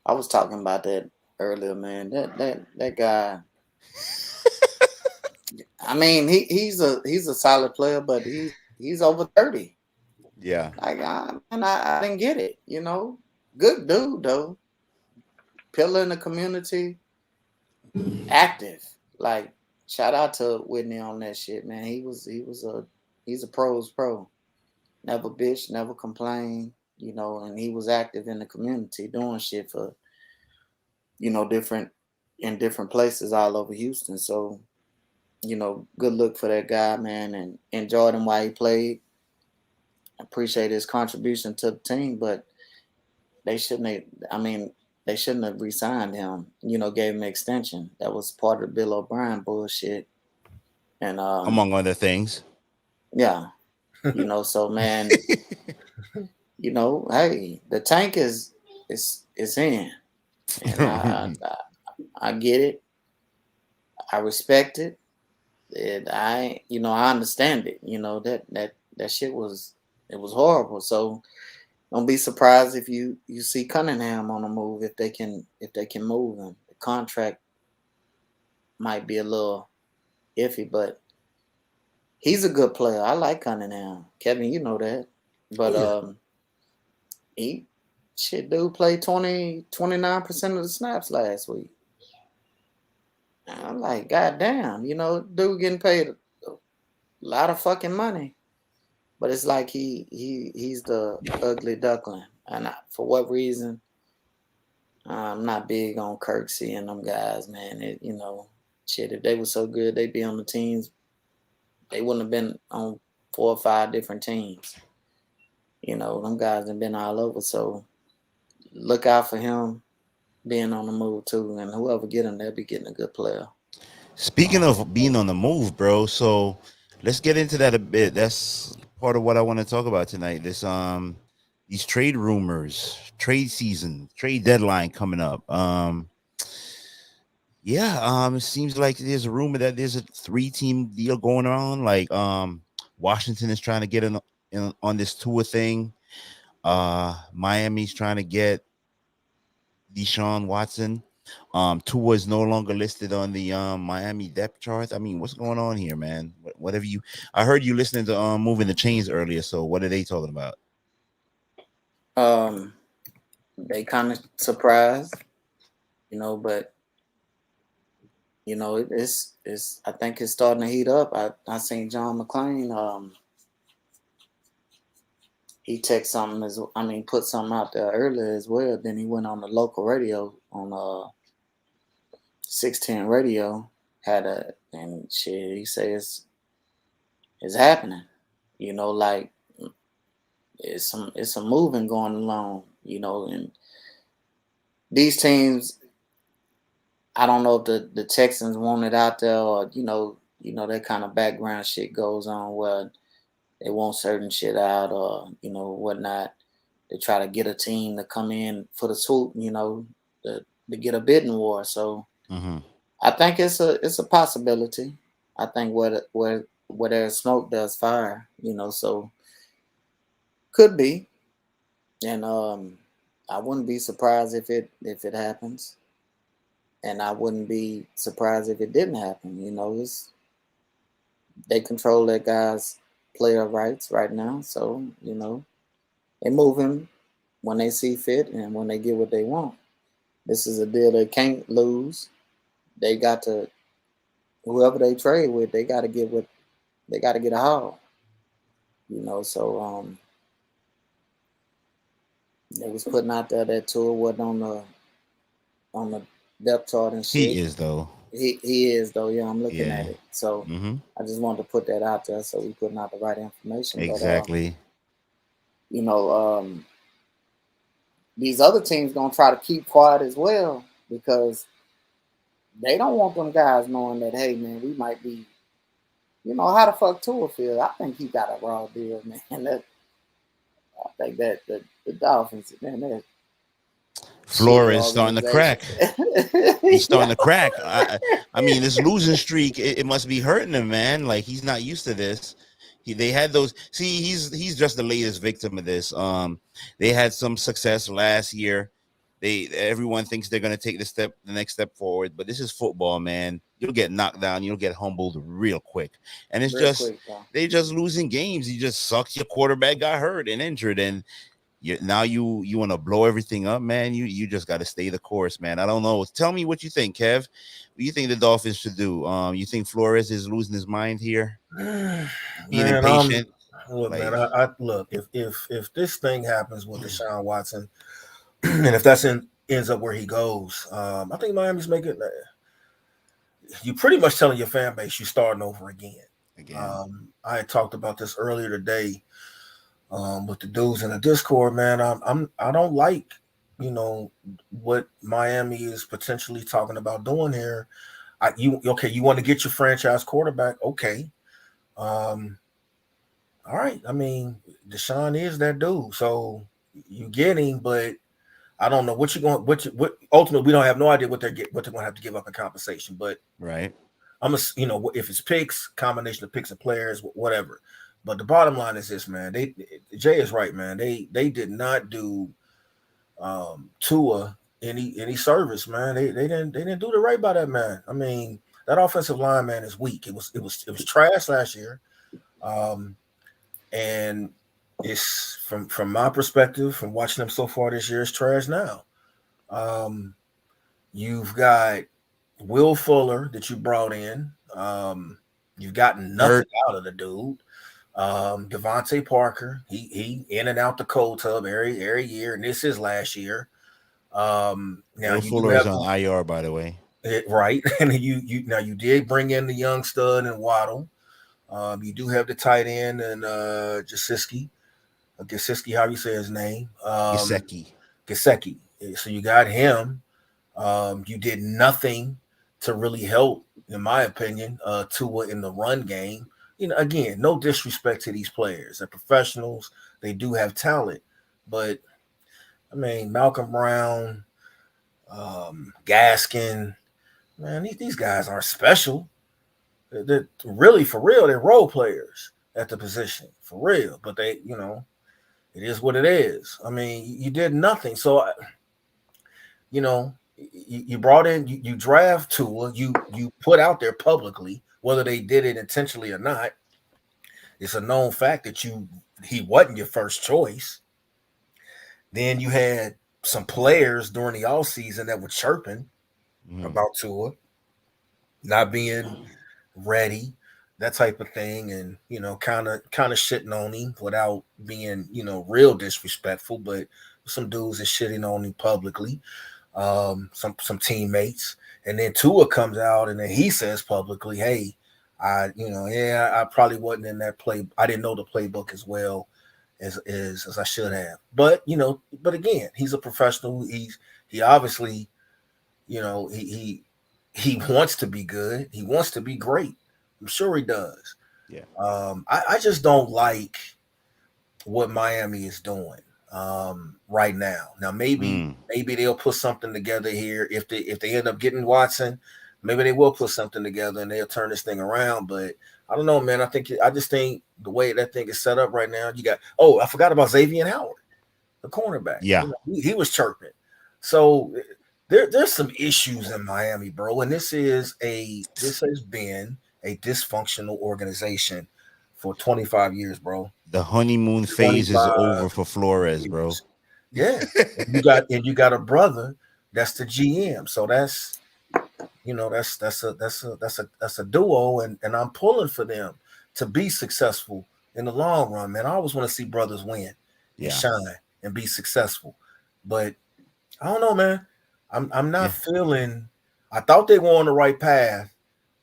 I was talking about that earlier, man. That guy. I mean, he's a solid player, but he's over 30. yeah, Like, I didn't get it. Good dude though. Pillar in the community, active. Like, shout out to Whitney on that shit, man. He's a pro's pro. Never bitch, never complain. And he was active in the community doing shit for different in different places all over Houston. So good look for that guy, man, and enjoyed him while he played. Appreciate his contribution to the team, but they shouldn't have, I mean, they shouldn't have re-signed him. Gave him an extension. That was part of Bill O'Brien bullshit. And among other things. yeah, so man, hey, the tank is in, and I get it. I respect it. And I understand it. That shit was horrible. So don't be surprised if you see Cunningham on the move if they can move him. The contract might be a little iffy, but he's a good player. I like Cunningham. Kevin, you know that. But he dude played 29% of the snaps last week. I'm like, God damn, dude getting paid a lot of fucking money. But it's like he's the ugly duckling. And for what reason? I'm not big on Kirksey and them guys, man. If they were so good, they'd be on the teams. They wouldn't have been on 4 or 5 different teams. Them guys have been all over. So look out for him being on the move too. And whoever get him, they'll be getting a good player. Speaking of being on the move, bro, so let's get into that a bit. That's part of what I want to talk about tonight. These trade rumors, trade season, trade deadline coming up. It seems like there's a rumor that there's a 3-team deal going on. Like Washington is trying to get in on this Tua thing. Miami's trying to get Deshaun Watson. Tua is no longer listed on the Miami depth chart. I mean, what's going on here, man? Whatever I heard you listening to Moving the Chains earlier. So what are they talking about? They kind of surprised, but it's I think it's starting to heat up. I seen John McClain. He put something out there earlier as well. Then he went on the local radio on 610 radio, and shit. He says it's happening. Like it's some moving going along. And these teams, I don't know if the Texans want it out there or that kind of background shit goes on where they want certain shit out or whatnot. They try to get a team to come in for the swoop, to get a bidding war. So I think it's a possibility. I think where there's smoke there's fire, so could be. And I wouldn't be surprised if it happens. And I wouldn't be surprised if it didn't happen. They control that guy's player rights right now. So, they move him when they see fit and when they get what they want. This is a deal they can't lose. They got to, whoever they trade with, they got to get a haul. So they was putting out there that Tua wasn't on the depth chart and shit. He is though. He is though. Yeah, I'm looking at it. So I just wanted to put that out there so we putting out the right information. Exactly. But, these other teams gonna try to keep quiet as well because they don't want them guys knowing that, hey man, we might be, how the fuck Tua feel? I think he got a raw deal, man. I think that the Dolphins, man, Flores starting to crack. He's starting to crack. I mean, this losing streak, it must be hurting him, man. Like he's not used to this. They had those. See, he's just the latest victim of this. They had some success last year. Everyone thinks they're gonna take the next step forward, but this is football, man. You'll get knocked down, you'll get humbled real quick, and it's they just losing games. You just sucked. Your quarterback got hurt and injured, and now you want to blow everything up, man. You just got to stay the course, man. I don't know. Tell me what you think, Kev. What do you think the Dolphins should do? You think Flores is losing his mind here? Being impatient. Look, man. I look if this thing happens with Deshaun Watson, and if ends up where he goes, I think Miami's making. You pretty much telling your fan base you're starting over again. I had talked about this earlier today with the dudes in the Discord, man. I don't like what Miami is potentially talking about doing here. You want to get your franchise quarterback? Okay, um, all right. I mean, Deshaun is that dude, so you get him, but I don't know what you're going. What ultimately we don't have no idea what they're going to have to give up in compensation. But Right. if it's picks, combination of picks and players, whatever. But the bottom line is this, man. Jay is right, man. They did not do Tua any service, man. They didn't do the right by that man. I mean, that offensive line, man, is weak. It was trash last year, um, and it's from my perspective, from watching them so far this year, it's trash now. Um, you've got Will Fuller that you brought in. You've gotten nothing Hurt. out of the dude. Devontae Parker, he in and out the cold tub every year, and this is last year. Now Will you do Fuller is have on IR, by the way. it right, and you did bring in the young stud and Waddle. You do have the tight end and Gasiski, how you say his name, Gesicki. Gasecki. So you got him. You did nothing to really help, in my opinion, Tua in the run game. Again, no disrespect to these players. They're professionals. They do have talent, but I mean, Malcolm Brown, Gaskin, man, these guys aren't special. They're really for real. They're role players at the position for real. But it is what it is. I mean, you did nothing. So you brought in, you draft Tua, you put out there publicly, whether they did it intentionally or not. It's a known fact that he wasn't your first choice. Then you had some players during the off season that were chirping Mhm. about Tua not being ready, that type of thing, and kind of shitting on him without being real disrespectful, but some dudes are shitting on him publicly, some teammates, and then Tua comes out and then he says publicly, "Hey, I probably wasn't in that play. I didn't know the playbook as well as I should have." But again, he's a professional. He obviously, he wants to be good. He wants to be great. I'm sure he does. Yeah. I just don't like what Miami is doing right now. Now Mm. maybe they'll put something together here if they end up getting Watson. Maybe they will put something together and they'll turn this thing around. But I don't know, man. I just think the way that thing is set up right now, you got. Oh, I forgot about Xavier Howard, the cornerback. Yeah. He was chirping. So there's some issues in Miami, bro. And this has been a dysfunctional organization for 25 years, bro. The honeymoon phase is 25 over for Flores, bro. years. Yeah. And you got a brother that's the GM. So that's a duo, and I'm pulling for them to be successful in the long run, man. I always want to see brothers win and Yeah. shine and be successful. But I don't know, man. I'm not Yeah. feeling. I thought they were on the right path,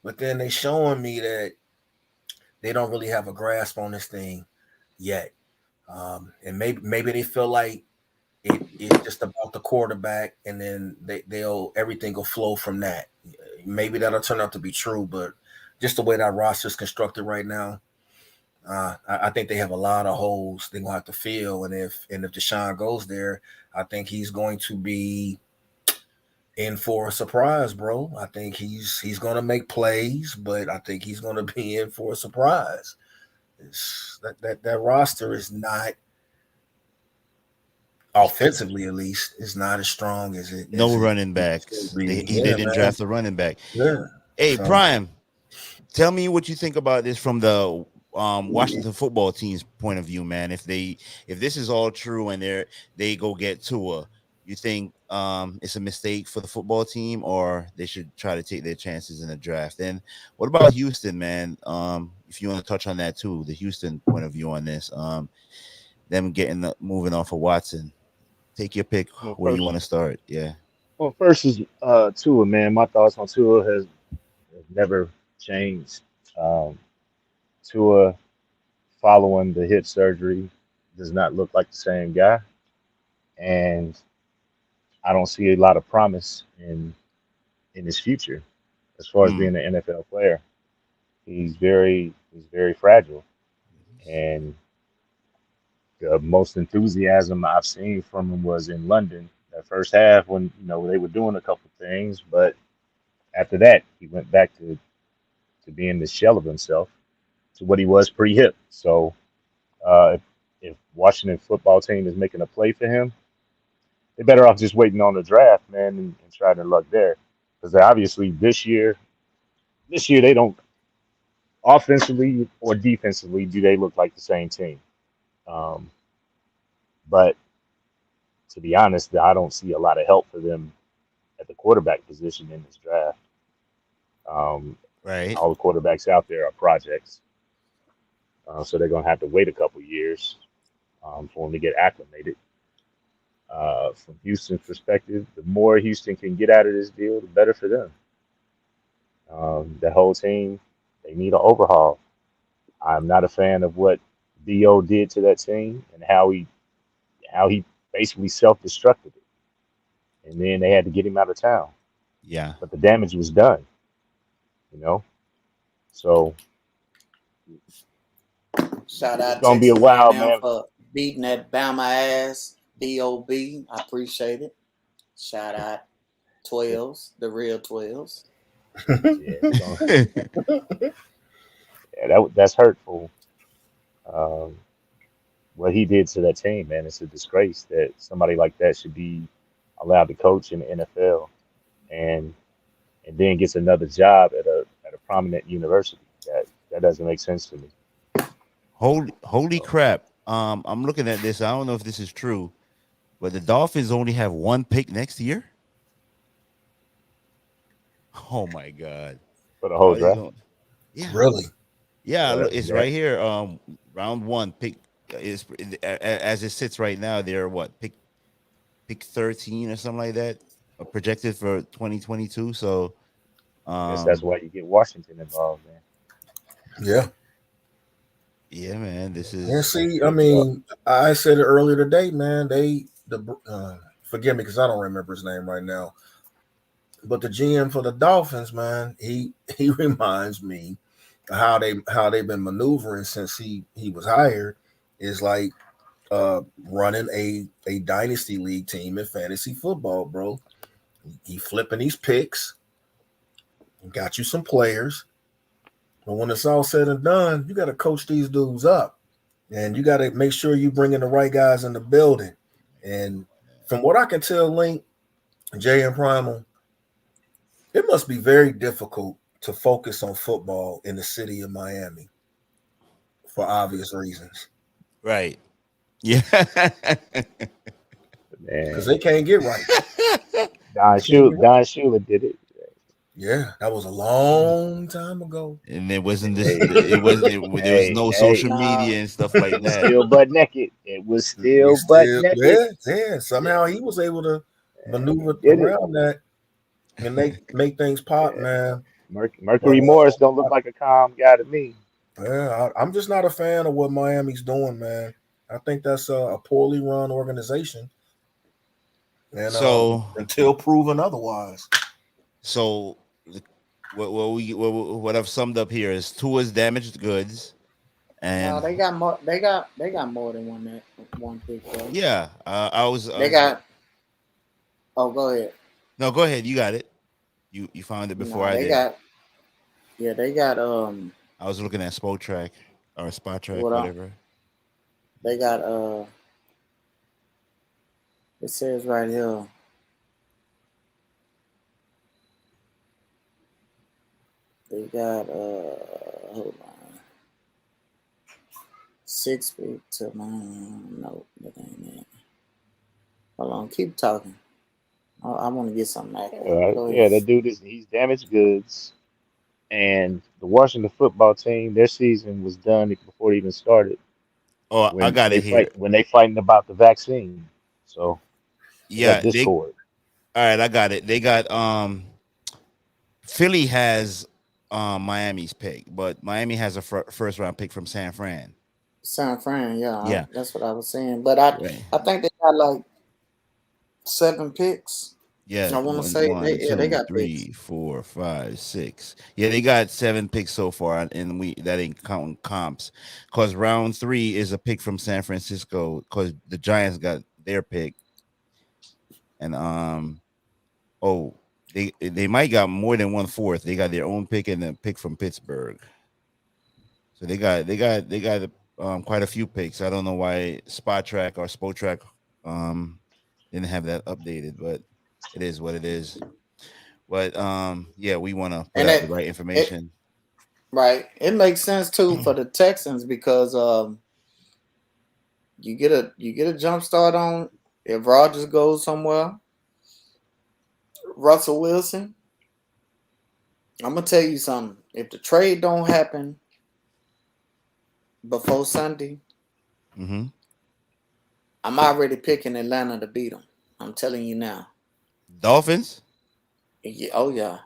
but then they showing me that they don't really have a grasp on this thing yet. And maybe they feel like it's just about the quarterback, and then they'll everything will flow from that. Maybe that'll turn out to be true, but just the way that roster is constructed right now, I think they have a lot of holes they're gonna have to fill. And if Deshaun goes there, I think he's going to be in for a surprise, bro. I think he's gonna make plays, but I think he's gonna be in for a surprise. That roster is not offensively, at least, is not as strong as it No running should backs. be. They Yeah, didn't man. draft a running back. Yeah. Hey, So Prime, tell me what you think about this from the Washington football team's point of view, man. If this is all true and they go get Tua, you think it's a mistake for the football team, or they should try to take their chances in the draft? And what about Houston, man? If you want to touch on that too, the Houston point of view on this, them moving off of Watson. Take your pick Well, where you want first, to start. Yeah. first is Tua, man. My thoughts on Tua has never changed. Um, Tua, following the hip surgery, does not look like the same guy, and I don't see a lot of promise in his future as far as Mm. being an NFL player. He's very fragile, and the most enthusiasm I've seen from him was in London that first half when they were doing a couple things, but after that he went back to being the shell of himself to what he was pre-hip. So if Washington football team is making a play for him, they're better off just waiting on the draft, man, and trying their luck there. Because obviously this year they don't offensively or defensively do they look like the same team. Um, but to be honest, I don't see a lot of help for them at the quarterback position in this draft. Right. All the quarterbacks out there are projects, so they're going to have to wait a couple years for them to get acclimated. From Houston's perspective, the more Houston can get out of this deal, the better for them. The whole team, they need an overhaul. I'm not a fan of what Bo did to that team and how he basically self-destructed it, and then they had to get him out of town. Yeah. But the damage was done, you know. So Shout it's out gonna be a Texas while, A&M man. for beating that Bama ass. B.O.B. I appreciate it. Shout out 12s, the real 12s. Yeah, it's gonna, yeah, that's hurtful. Um, what he did to that team, man, it's a disgrace that somebody like that should be allowed to coach in the NFL and then gets another job at a prominent university. That doesn't make sense to me. Holy So, crap. I'm looking at this. I don't know if this is true, but the Dolphins only have one pick next year. Oh my god. for the How whole are they draft. going? Yeah. Really? Yeah, look, it's Yeah, right here. Round one pick is as it sits right now. They're what pick 13 or something like that, projected for 2022. So, I guess that's um, why you get Washington involved, man. Yeah. yeah, man, this And is see, I Good luck. mean, I said it earlier today, man. Forgive me because I don't remember his name right now. But the GM for the Dolphins, man, he reminds me of how they've been maneuvering since he was hired. Is like running a dynasty league team in fantasy football, bro. He flipping these picks, got you some players, but when it's all said and done, you got to coach these dudes up, and you got to make sure you bring in the right guys in the building. And from what I can tell, Link, Jay, and Primal, it must be very difficult to focus on football in the city of Miami for obvious reasons right. Yeah. because Man, they can't get right. Don They can't Shula, get right. Don Shula did it. Yeah, that was a long time ago. And there wasn't this. Hey, It wasn't. There was hey, no hey. social Nah, media and stuff like It was that. still butt naked. It was We still butt still, naked. yeah. Somehow he was able to He maneuver did it. around that and make things pop, Yeah. man. But Mercury Morris don't look like a calm guy to me. yeah, I'm just not a fan of what Miami's doing, man. I think that's a poorly run organization, and So, until proven otherwise. so what I've summed up here is Tua's damaged goods, no, and they got more. They got more than one pick though. yeah, I They was. got. Oh, go ahead. No, go ahead. You got it. You found it before No, I they did. got. Yeah, they got. I was looking at Spot Track or Spot Track, What up? whatever. They got. It says right here. They got. Hold on. 6 feet to mine. No, that ain't it. Hold on. Keep talking. I want to get something accurate. Go Yeah, ahead. that dude he's damaged goods. And the Washington football team, their season was done before it even started. Oh, I got it here. When they fighting about the vaccine. So they got Yeah, they. discord. All right, I got it. They got Philly has Miami's pick, but Miami has a first round pick from San Fran. San Fran, yeah, Yeah, that's what I was saying. But I right. I think they got like 7 picks. Yeah, I want to say one, they two, got picks. 3, 4, 5, 6. Yeah, they got 7 picks so far, and that ain't counting comps. Cause round 3 is a pick from San Francisco. Cause the Giants got their pick, and oh, they might got more than 1/4. They got their own pick and a pick from Pittsburgh. So they got quite a few picks. I don't know why Spot Track or Spot Track didn't have that updated, but it is what it is. But yeah, we want to put And out the it right it information. right. It makes sense too for the Texans because you get a jump start on if Rodgers goes somewhere. Russell Wilson. I'm gonna tell you something. If the trade don't happen before Sunday, Mm-hmm. I'm already picking Atlanta to beat them. I'm telling you now. Dolphins. Yeah, oh yeah.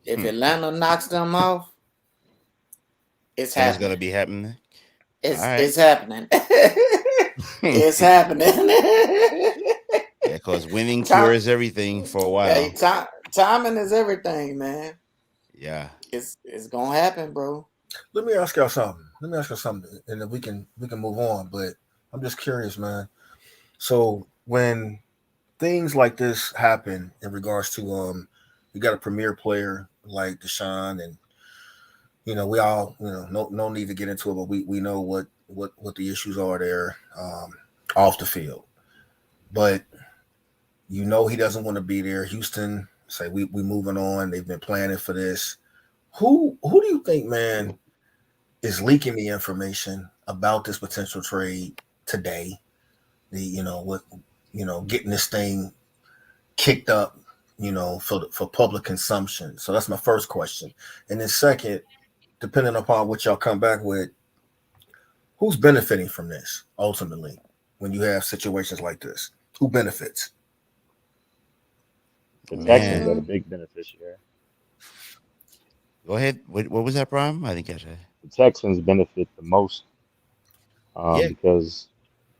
If Hmm. Atlanta knocks them off, it's Then it's gonna happening. be happening. All It's right. happening. It's Yeah, happening. because winning Time, cures everything for a hey, while. timing is everything, man. Yeah. It's gonna happen, bro. Let me ask y'all something. And then we can move on. But I'm just curious, man. So when things like this happen in regards to you got a premier player like Deshaun, and we all no need to get into it, but we know what the issues are there off the field. But he doesn't want to be there. Houston say we moving on. They've been planning for this. Who do you think, man, is leaking the information about this potential trade today? Getting this thing kicked up, for public consumption. So that's my first question. And then second, depending upon what y'all come back with, who's benefiting from this ultimately when you have situations like this? Who benefits? The Texans are the Man, Mm, big beneficiary. go ahead. What was that, Prime? I didn't catch that. The Texans benefit the most Yeah. because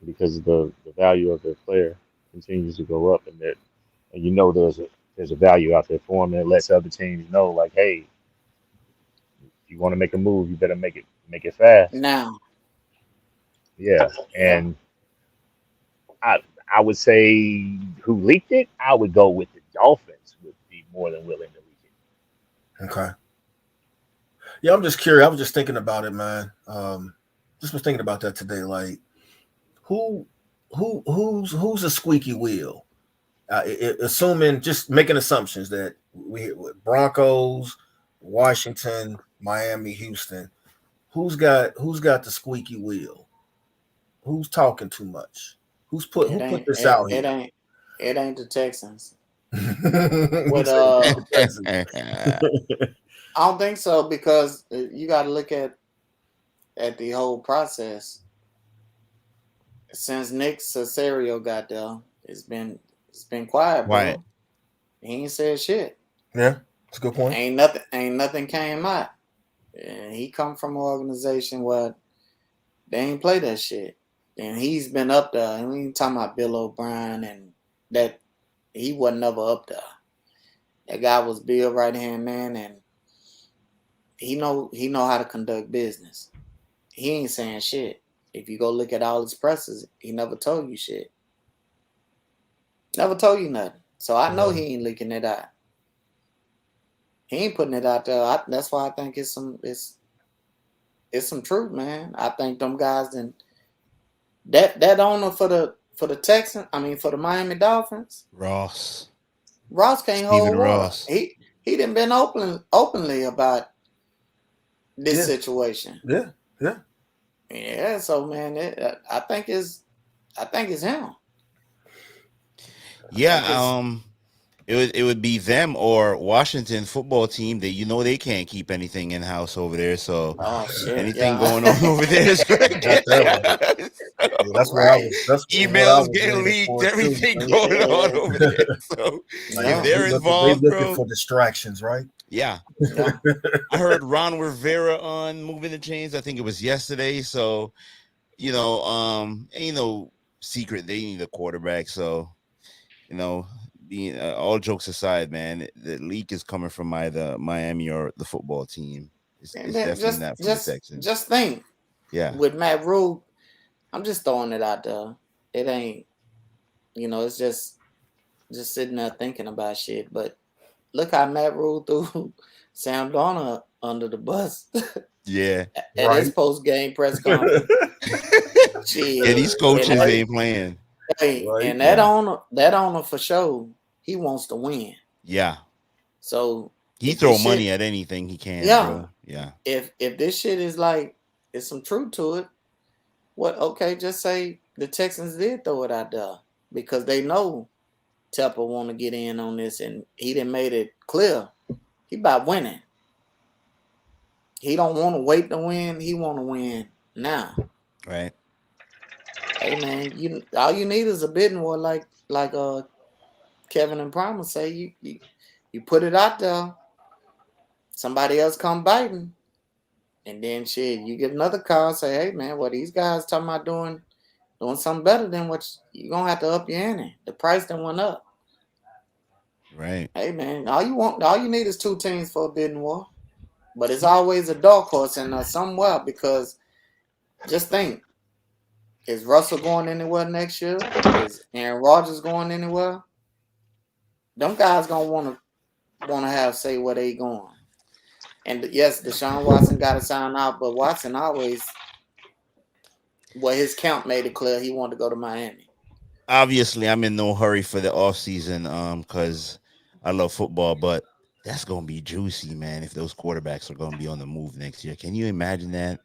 the value of their player continues to go up, and there's a value out there for them that lets other teams know, like, hey, if you want to make a move, you better make it fast. now, Yeah, yeah. and I I would say who leaked it. I would go with the Dolphins would be more than willing to leak it. Okay. Yeah, I'm just curious. I was just thinking about it, man. Just was thinking about that today. Like, who, who's a squeaky wheel? Assuming, just making assumptions that we Broncos, Washington, Miami, Houston. Who's got the squeaky wheel? Who's talking too much? It Who put ain't this it, out it here? ain't it ain't the Texans. He With said it ain't the Texans. I don't think so because you got to look at the whole process. Since Nick Casario got there, it's been quiet, Quiet. bro. He ain't said shit. Yeah, that's a good point. Ain't nothing came out. And he come from an organization where they ain't play that shit. And he's been up there. And we ain't talking about Bill O'Brien and that he wasn't never up there. That guy was Bill right hand man, and he know how to conduct business. He ain't saying shit. If you go look at all his presses, he never told you shit. Never told you nothing. So I know Yeah. he ain't leaking it out. He ain't putting it out there. That's why I think it's some truth, man. I think them guys and that owner for the Texans, I mean for the Miami Dolphins, Ross. Ross can't Stephen hold water. Ross. He didn't been openly about this Yeah. situation. Yeah. Yeah. Yeah, so man, I think it's him. I Yeah. think it's It would be them or Washington football team that they can't keep anything in house over there. So oh shit, anything yeah. going on over there is going to Got get that one. Yeah, so, that's what I Right. was. That's what I emails was getting leaning leaked, for too. everything Man. going on Yeah. over there. So if Yeah. they're They involved, looking bro, for distractions, right? yeah. Yeah. I heard Ron Rivera on Moving the Chains. I think it was yesterday. So ain't no secret they need a quarterback. So you know, being all jokes aside, man, the leak is coming from either Miami or the football team. And It's then definitely not from the Texans. just think Yeah, with Matt Rule, I'm just throwing it out there. It ain't, it's just sitting there thinking about shit. But look how Matt Rule threw Sam Darnold under the bus yeah, at his Right. post game press conference. yeah. Shit, These and coaches that, ain't playing. Right. and Yeah, that owner for sure, he wants to win. yeah. So He if throw this money shit, at anything he can, yeah, bro. Yeah, if this shit is like, there's some truth to it. What? Okay, just say the Texans did throw it out there because they know Tepper want to get in on this, and he done made it clear he about winning. He don't want to wait to win. He want to win now. right. Hey man, all you need is a bidding war, like Kevin and Primer say. You put it out there, somebody else come biting, and then shit, you get another call say, hey man, what these guys talking about doing something better than what you gonna have to up your ante. The price then went up. Right. Hey man, all you need is two teams for a bidding war. But it's always a dark horse in somewhere because just think, is Russell going anywhere next year? Is Aaron Rodgers going anywhere? Them guys gonna wanna have say where they going. And yes, Deshaun Watson got to sign out, but Watson always, his camp made it clear he wanted to go to Miami. Obviously, I'm in no hurry for the off season, because I love football, but that's gonna be juicy, man. If those quarterbacks are gonna be on the move next year, can you imagine that?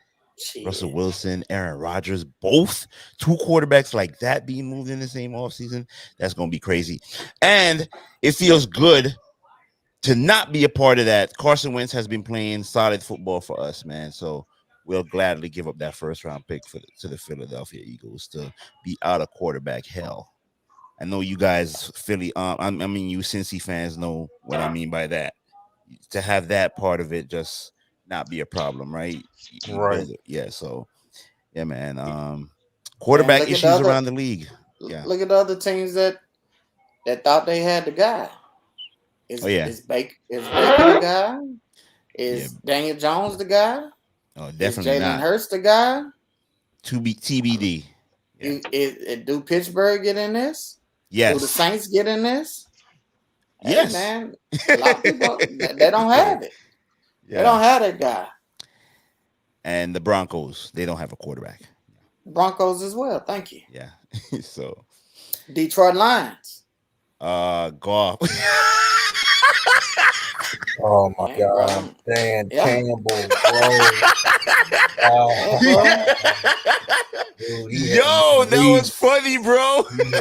Russell Shit. Wilson, Aaron Rodgers, both two quarterbacks like that being moved in the same offseason. That's gonna be crazy. And it feels good to not be a part of that. Carson Wentz has been playing solid football for us, man. So we'll gladly give up that first round pick to the Philadelphia Eagles to be out of quarterback hell. I know you guys, Philly, I mean, you Cincy fans know what I mean by that. To have that part of it just not be a problem, right? You Right. build it, yeah. So, yeah, man. And Quarterback issues around the league. Yeah. look at the other teams that thought they had the guy. Oh yeah. Is Baker the guy? Yeah. Is Daniel Jones the guy? Oh, Is definitely Jalen not. Hurts the guy? To be TBD. Yeah. Do Pittsburgh get in this? Do the Yes. Saints get in this? Hey Yes. man, a lot of people they don't have it. They Yeah. don't have that guy. And the Broncos, they don't have a quarterback. Broncos as well. Thank you. Yeah. So, Detroit Lions. golf. Oh my Hey, God, bro. Dan Yeah. Campbell, bro. Hey, bro. Dude, Yo, that was funny, bro. I'm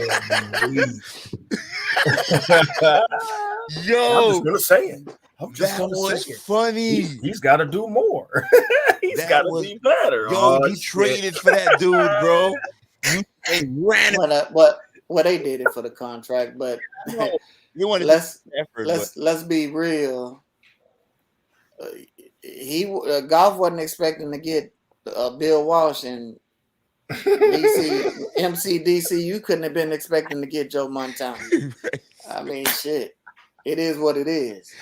just Yo, gonna say it. I'm just that gonna was say it. funny. He's got to do more. He's That got to was be better. Yo, Oh, you shit. traded for that dude, bro. You ran it. Well, they did it for the contract, but No, you wanted let's the effort, but let's be real. Golf wasn't expecting to get Bill Walsh and DC MCDC. You couldn't have been expecting to get Joe Montana. I mean, shit. It is what it is.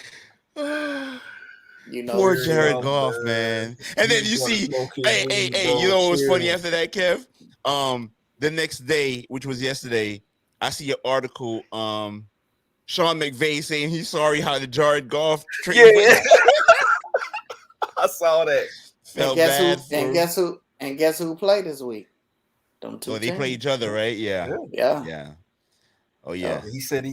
You know. poor Cheers, Jared y'all, Goff, man. And then you He's gonna see, smoke his hey, weed, you bro. know what was funny Cheers. after that, Kev? The next day, which was yesterday, I see an article, Sean McVay saying he's sorry how the Jared Goff trade Yeah. I saw that. felt bad for. Guess who played this week? Them two Oh, they play teams. each other, right? Yeah. Yeah. Yeah. Oh yeah. He said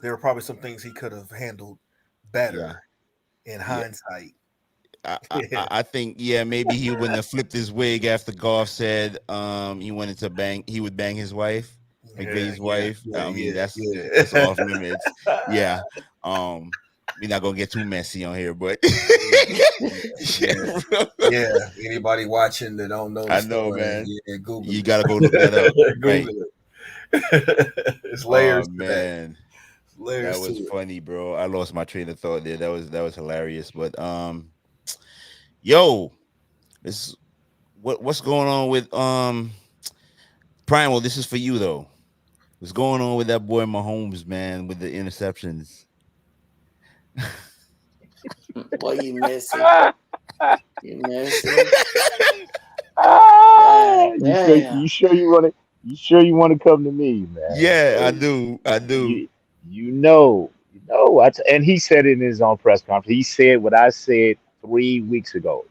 there were probably some things he could have handled better in hindsight. I think maybe he wouldn't have flipped his wig after Goff said he would bang his wife, McVay's wife. I mean that's off limits. Yeah. We're not gonna get too messy on here, but Anybody watching that don't know, I know, man. Yeah, Google. You gotta go look that up. Right. Google it. It's layers. Oh man, layers that was funny, bro. I lost my train of thought there. That was hilarious. But yo, what's going on with Primal? This is for you though. What's going on with that boy Mahomes, man, with the interceptions? Boy, you messy. You messy. God You sure damn. you sure you want to you sure you want to come to me, man? Yeah, I Hey, do. I do. you know. And he said it in his own press conference. He said what I said 3 weeks ago.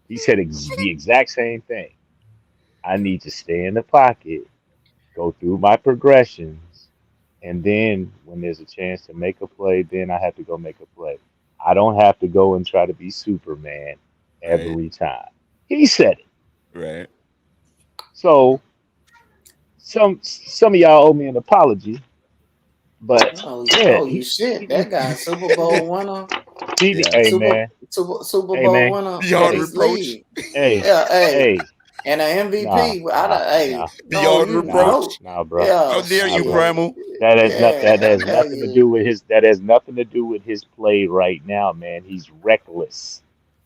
He said the exact same thing. I need to stay in the pocket, go through my progressions, and then when there's a chance to make a play, then I have to go make a play. I don't have to go and try to be Superman Right. every time. He said it. Right. So some of y'all owe me an apology, but Oh, yeah, oh, you shit. he That guy, Super Bowl winner, Yeah. hey Super man, Super hey Bowl man, winner of Beyond hey, his reproach. league. hey, Yeah, hey, hey, and an nah, MVP. nah, Hey, nah, no, Beyond you nah, no, reproach. nah, bro. How yeah, dare Nah, you, bro. Primal? shit, That yeah, has how nothing dare to do you? with his that has nothing to do with his play right now, man. He's reckless.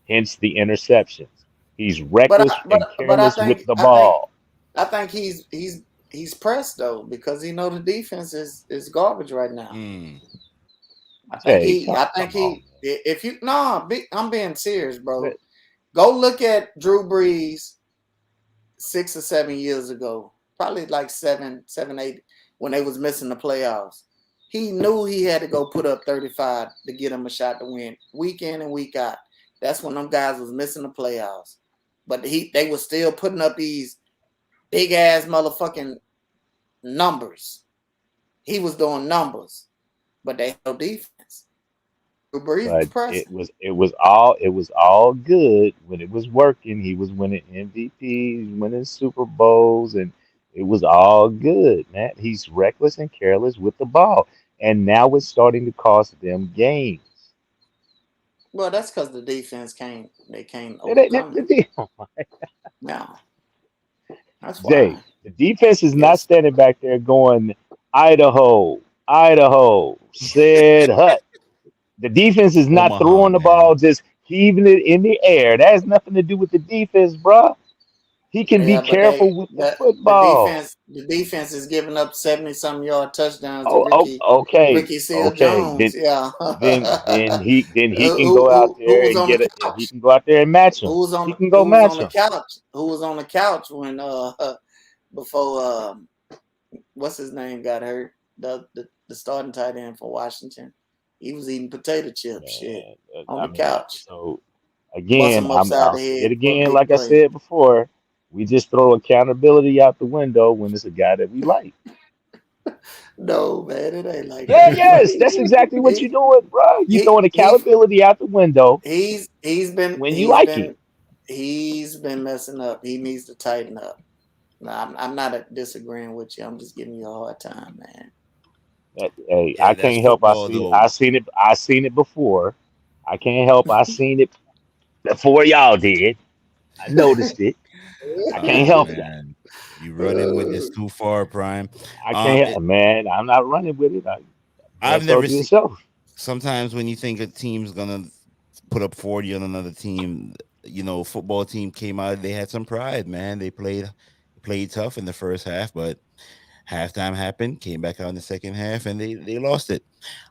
Hence the interceptions. He's But reckless I, but and but I careless with think the I think ball. I think he's pressed though because he know the defense is garbage right now. Mm. Jay, I think come on, he if you no, I'm being serious, man. bro. Go look at Drew Brees 6 or 7 years ago, probably like seven, eight, when they was missing the playoffs. He knew he had to go put up 35 to get him a shot to win week in and week out. That's when them guys was missing the playoffs. But they were still putting up these big ass motherfucking numbers. He was doing numbers, but they had no defense. Drew Brees was But pressing. it was all good when it was working. He was winning MVPs, winning Super Bowls, and it was all good, man. He's reckless and careless with the ball, and now it's starting to cost them games. Well, that's because the defense can't That ain't overcome the it. deal. Now, that's Jay, why. the defense is not Yes. standing back there going, Idaho, Idaho, said Hut. The defense is not Omaha, throwing the ball, man. just heaving it in the air. That has nothing to do with the defense, bruh. He can be Yeah, but careful with the the football. defense is giving up 70 some yard touchdowns to Oh, okay, Ricky Seal okay. Jones. Yeah. Then he can go out Who there was and on the get it, and he couch? can go out there and match him. He can go Who was on match the him. couch? Who was on the couch when before what's his name got hurt? The starting tight end for Washington. He was eating potato chips shit Man, on I the mean, couch. so Bust again, him upside I'll the say head it for a again, big like I play. said before. We just throw accountability out the window when it's a guy that we like. No, man, it ain't like Yeah, that. yes, that's exactly what you're He doing, bro. You he throwing he accountability out the window he's been when you he's like it. been he's been messing up. He needs to tighten up. No, I'm not disagreeing with you. I'm just giving you a hard time, man. Hey, Yeah, I that's can't help. I football seen. though. I seen it. I seen it before. I can't help. I seen it before y'all did. I noticed it. I can't help that. Man. You running with this too far, Prime. I can't. It, Man, I'm not running with it. Man I've never told you seen. so. Sometimes when you think a team's gonna put up 40 on another team, football team came out. They had some pride, man. They played tough in the first half, but halftime happened. Came back out in the second half, and they lost it.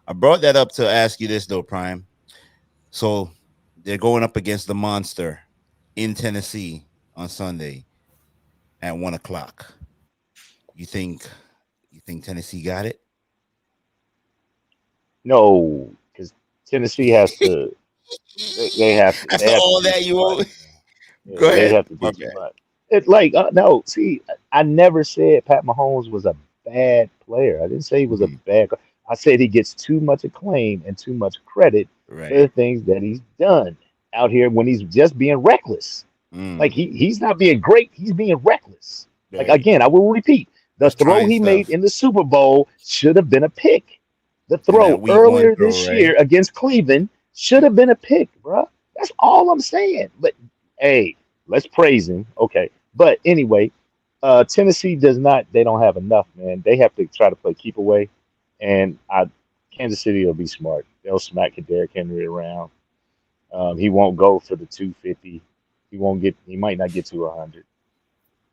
I brought that up to ask you this though, Prime. So they're going up against the monster in Tennessee on Sunday at 1 o'clock. You think you think Tennessee got it? No, because Tennessee has to. After They have to all beat that, you somebody, won't. man. Go Yeah, they ahead. have to My beat bad. somebody. It like no. See, I never said Pat Mahomes was a bad player. I didn't say he was a Mhm. bad. I said he gets too much acclaim and too much credit for Right. the things that he's done out here when he's just being reckless. Like Mm. he's not being great. He's being reckless. Like Right. again, I will repeat. The Just throw trying he made stuff. in the Super Bowl should have been a pick. The And that throw week one earlier throw, this right? year against Cleveland should have been a pick, bro. That's all I'm saying. But hey, let's praise him. Okay. But anyway, Tennessee does not. They don't have enough, man. They have to try to play keep away, and Kansas City will be smart. They'll smack Derrick Henry around. He won't go for the 250. He won't get. He might not get to 100.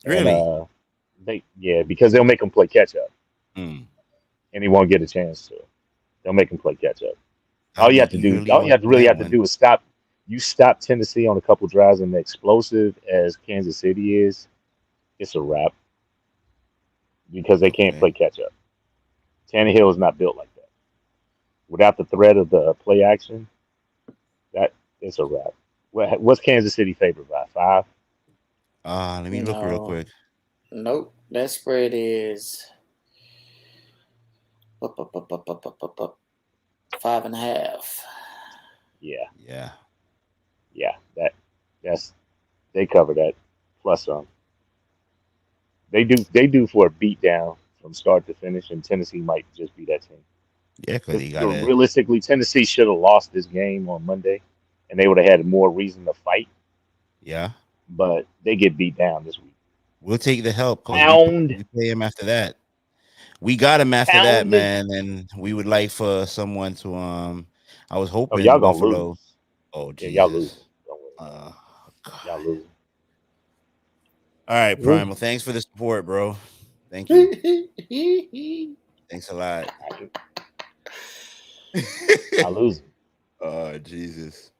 And Really? because they'll make him play catch up. Mm. and he won't get a chance to. They'll make him play catch up. I'll be eagerly All you have to watching really that have to one. do is stop. You stop Tennessee on a couple drives, and explosive as Kansas City is, it's a wrap because they can't Okay. play catch up. Tannehill is not built like that. Without the threat of the play action, that it's a wrap. What's Kansas City favored by 5? Let me look real No, quick. nope. That spread is up, up, up, up, up, up, up, up, 5.5. Yeah, Yeah. yeah. That's they cover that plus some. They do for a beat down from start to finish, and Tennessee might just be that team. Yeah, because Because he got it. realistically, Tennessee should have lost this game on Monday, and they would have had more reason to fight. Yeah. But they get beat down this week. We'll take the help because Pound, we play him after that. We got him after that, pounded. man, and we would like for someone to I was Oh, y'all hoping gonna Buffalo. lose. Oh Yeah, y'all losing. Jesus. Don't worry about it. Y'all God. losing. All right, Mhm. Primal. Thanks for the support, bro. Thank you. Thanks a lot. Y'all losing. Oh Jesus,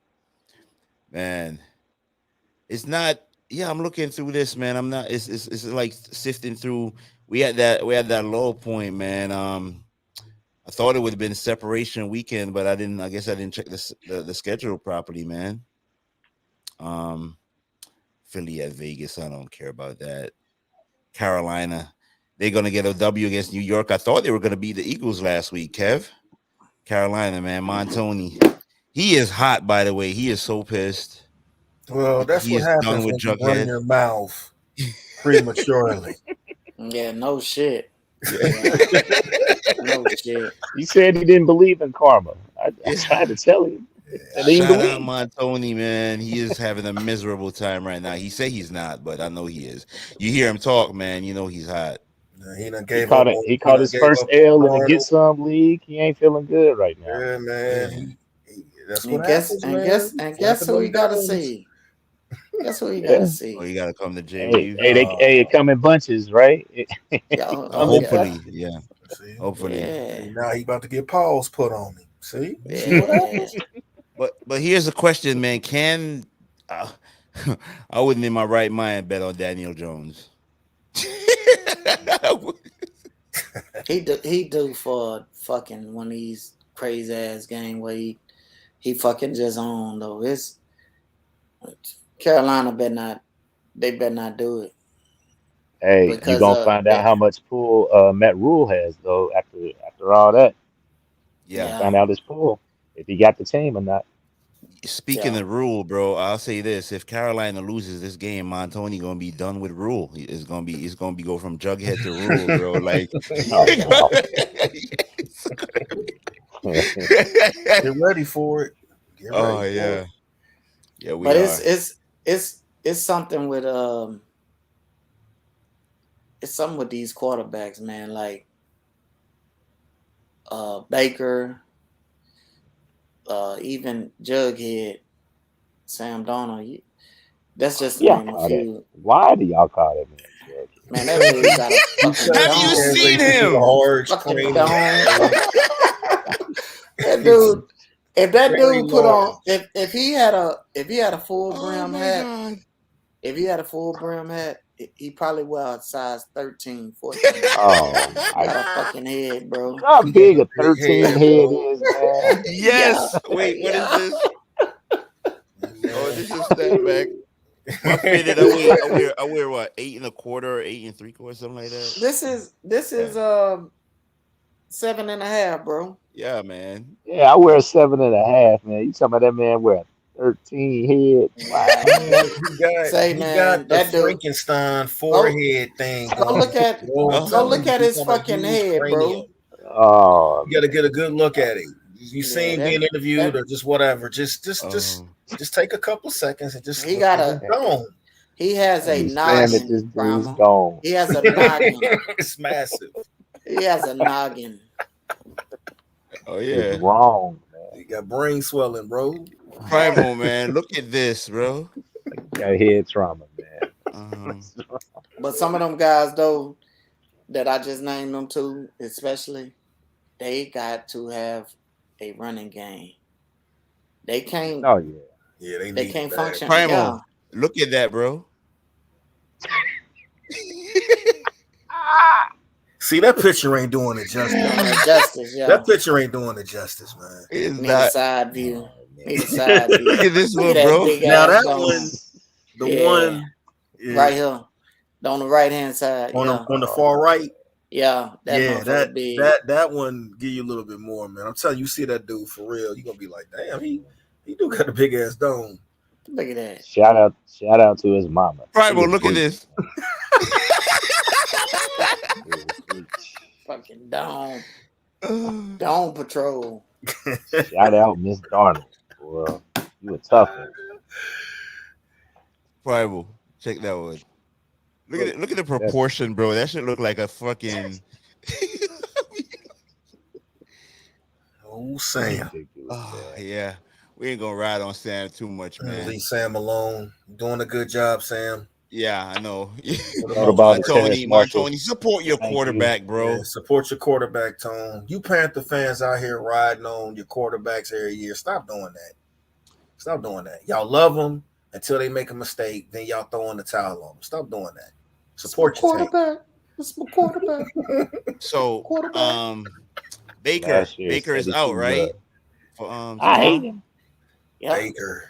man. It's not. Yeah, I'm looking through this, man. I'm not. It's like sifting through. We had that low point, man. I thought it would have been separation weekend, but I didn't. I guess I didn't check the schedule properly, man. Um, Philly at Vegas. I don't care about that. Carolina. They're gonna get a W against New York. I thought they were gonna beat the Eagles last week, Kev. Carolina, man. Montoni. He is hot, by the way. He is so pissed. Well, that's He what is done happens with when you run Jughead. your mouth prematurely. Yeah, no shit. Yeah. Yeah, no shit. He said he didn't believe in karma. I Yeah. tried to tell him. And he didn't Shout out believe. Montoni, man. He is having a miserable time right now. He say he's not, but I know he is. You hear him talk, man. You know he's hot. He done He gave caught up it. on. He He caught done his gave first up L on in the Get Darnold. Some league. He ain't feeling good right now. Yeah, man. Yeah. That's what And guess happens, and man. guess and guess Flapping who them you gotta gums. see? Guess who you gotta Yeah. Oh, see? you gotta come to Hey, JU. they come in bunches, right? Yeah, Come oh in yeah. Hopefully, bunches. yeah. See, Hopefully. Yeah. hey, now he about to get paws put on him. See, you see what Yeah. happens. But here's a question, man. Can uh, I wouldn't in my right mind bet on Daniel Jones. He do for fucking one of these crazy ass game where he fucking just on though. It's Carolina better not do it Hey, you because gonna find out how much pull Matt Rule has though after all that. You gonna Yeah. yeah, find out his pull if he got the team or not. Speaking yeah. of Rule, bro, I'll say this: if Carolina loses this game, Montoni gonna be done with Rule. It's gonna be go from Jughead to Rule, bro. Like, Oh wow. Get ready for it. Get ready oh for it. yeah, yeah, we But are. it's something with it's something with these quarterbacks, man. Like Baker, even Jughead, Sam Donald. That's Why just do to y'all name a call that? few. Why do y'all call that man Judge? Man, that dude got a fucking Because Have he you has dome. seen a him? large Fucking cranium. dome. That It's dude. If that very dude put on, large. if he had a full Oh brim my hat, god! if he had a full brim hat, he probably wear a size 13, 14. Oh my Got a God. fucking head, bro. You know how He got big a a big 13 head, head bro. is, man? Yeah, Yes. Wait, what is yeah. this? Oh, Man. this is step back. My fitted. I wear what 8 1/4, 8 3/4, something like that. This is Yeah, 7.5, bro. yeah, man. Yeah, I wear a 7.5, man. You talking about that man wear a 13 head? Man, Wow. Man, say he got man, the that dude. Frankenstein Go forehead thing go going. look at You know what I'm go Oh, telling look you? at He's his got a fucking huge head, cranium. bro. Oh You got to man. get a good look at it. You see Yeah, him being interviewed that or just whatever. Just oh. just take a couple seconds and just he look got at his a dome. he has And a be staring at noggin, this dude's Primal. dome. He has a noggin. It's massive. He has a noggin. Oh It's yeah. wrong, man. You got brain swelling, bro. Primal, man. Look at this, bro. Like you got head trauma, man. Um, But some of them guys though, that I just named them two, especially, they got to have a running game. They can't. Oh yeah. Yeah, they They need it can't bad. function. Yeah, Primal, look at that, bro. See, that picture ain't doing it doing justice. that justice. Yeah, That picture ain't doing it justice, man. It's need a not. side view. Oh, Need a man. side view. Look at this Look one, at that bro. big Now ass that dome. one, the Yeah. one Right here, on the right hand side. on Yeah, the far right. yeah, that Yeah, motherfucker big. that one give you a little bit more, man. I'm telling you, see that dude for real, you gonna be like, damn, he do got a big ass dome. Look at that. Shout out to his mama. Primal, He was look at bleach. this. He was bleach. Fucking dome patrol. Shout out Miss Darnold. Well, you a tough one. Primal, check that one. Look at it. Look at the proportion, bro. That should look like a fucking. Oh, Sam. Oh, yeah, we ain't gonna ride on Sam too much, man. Leave Sam alone. Doing a good job, Sam. Yeah, I know. What about Martoni, Marshall? support your Thank you. quarterback, bro. Yeah, support your quarterback, Tone. You Panther fans out here riding on your quarterbacks every year. Stop doing that. Stop doing that. Y'all love them until they make a mistake. Then y'all throw in the towel on them. Stop doing that. Support your team. Quarterback. It's my quarterback. So, Quarterback. Baker Last year, is said he out, too right? good. For I hate tomorrow? him. Yep. Baker.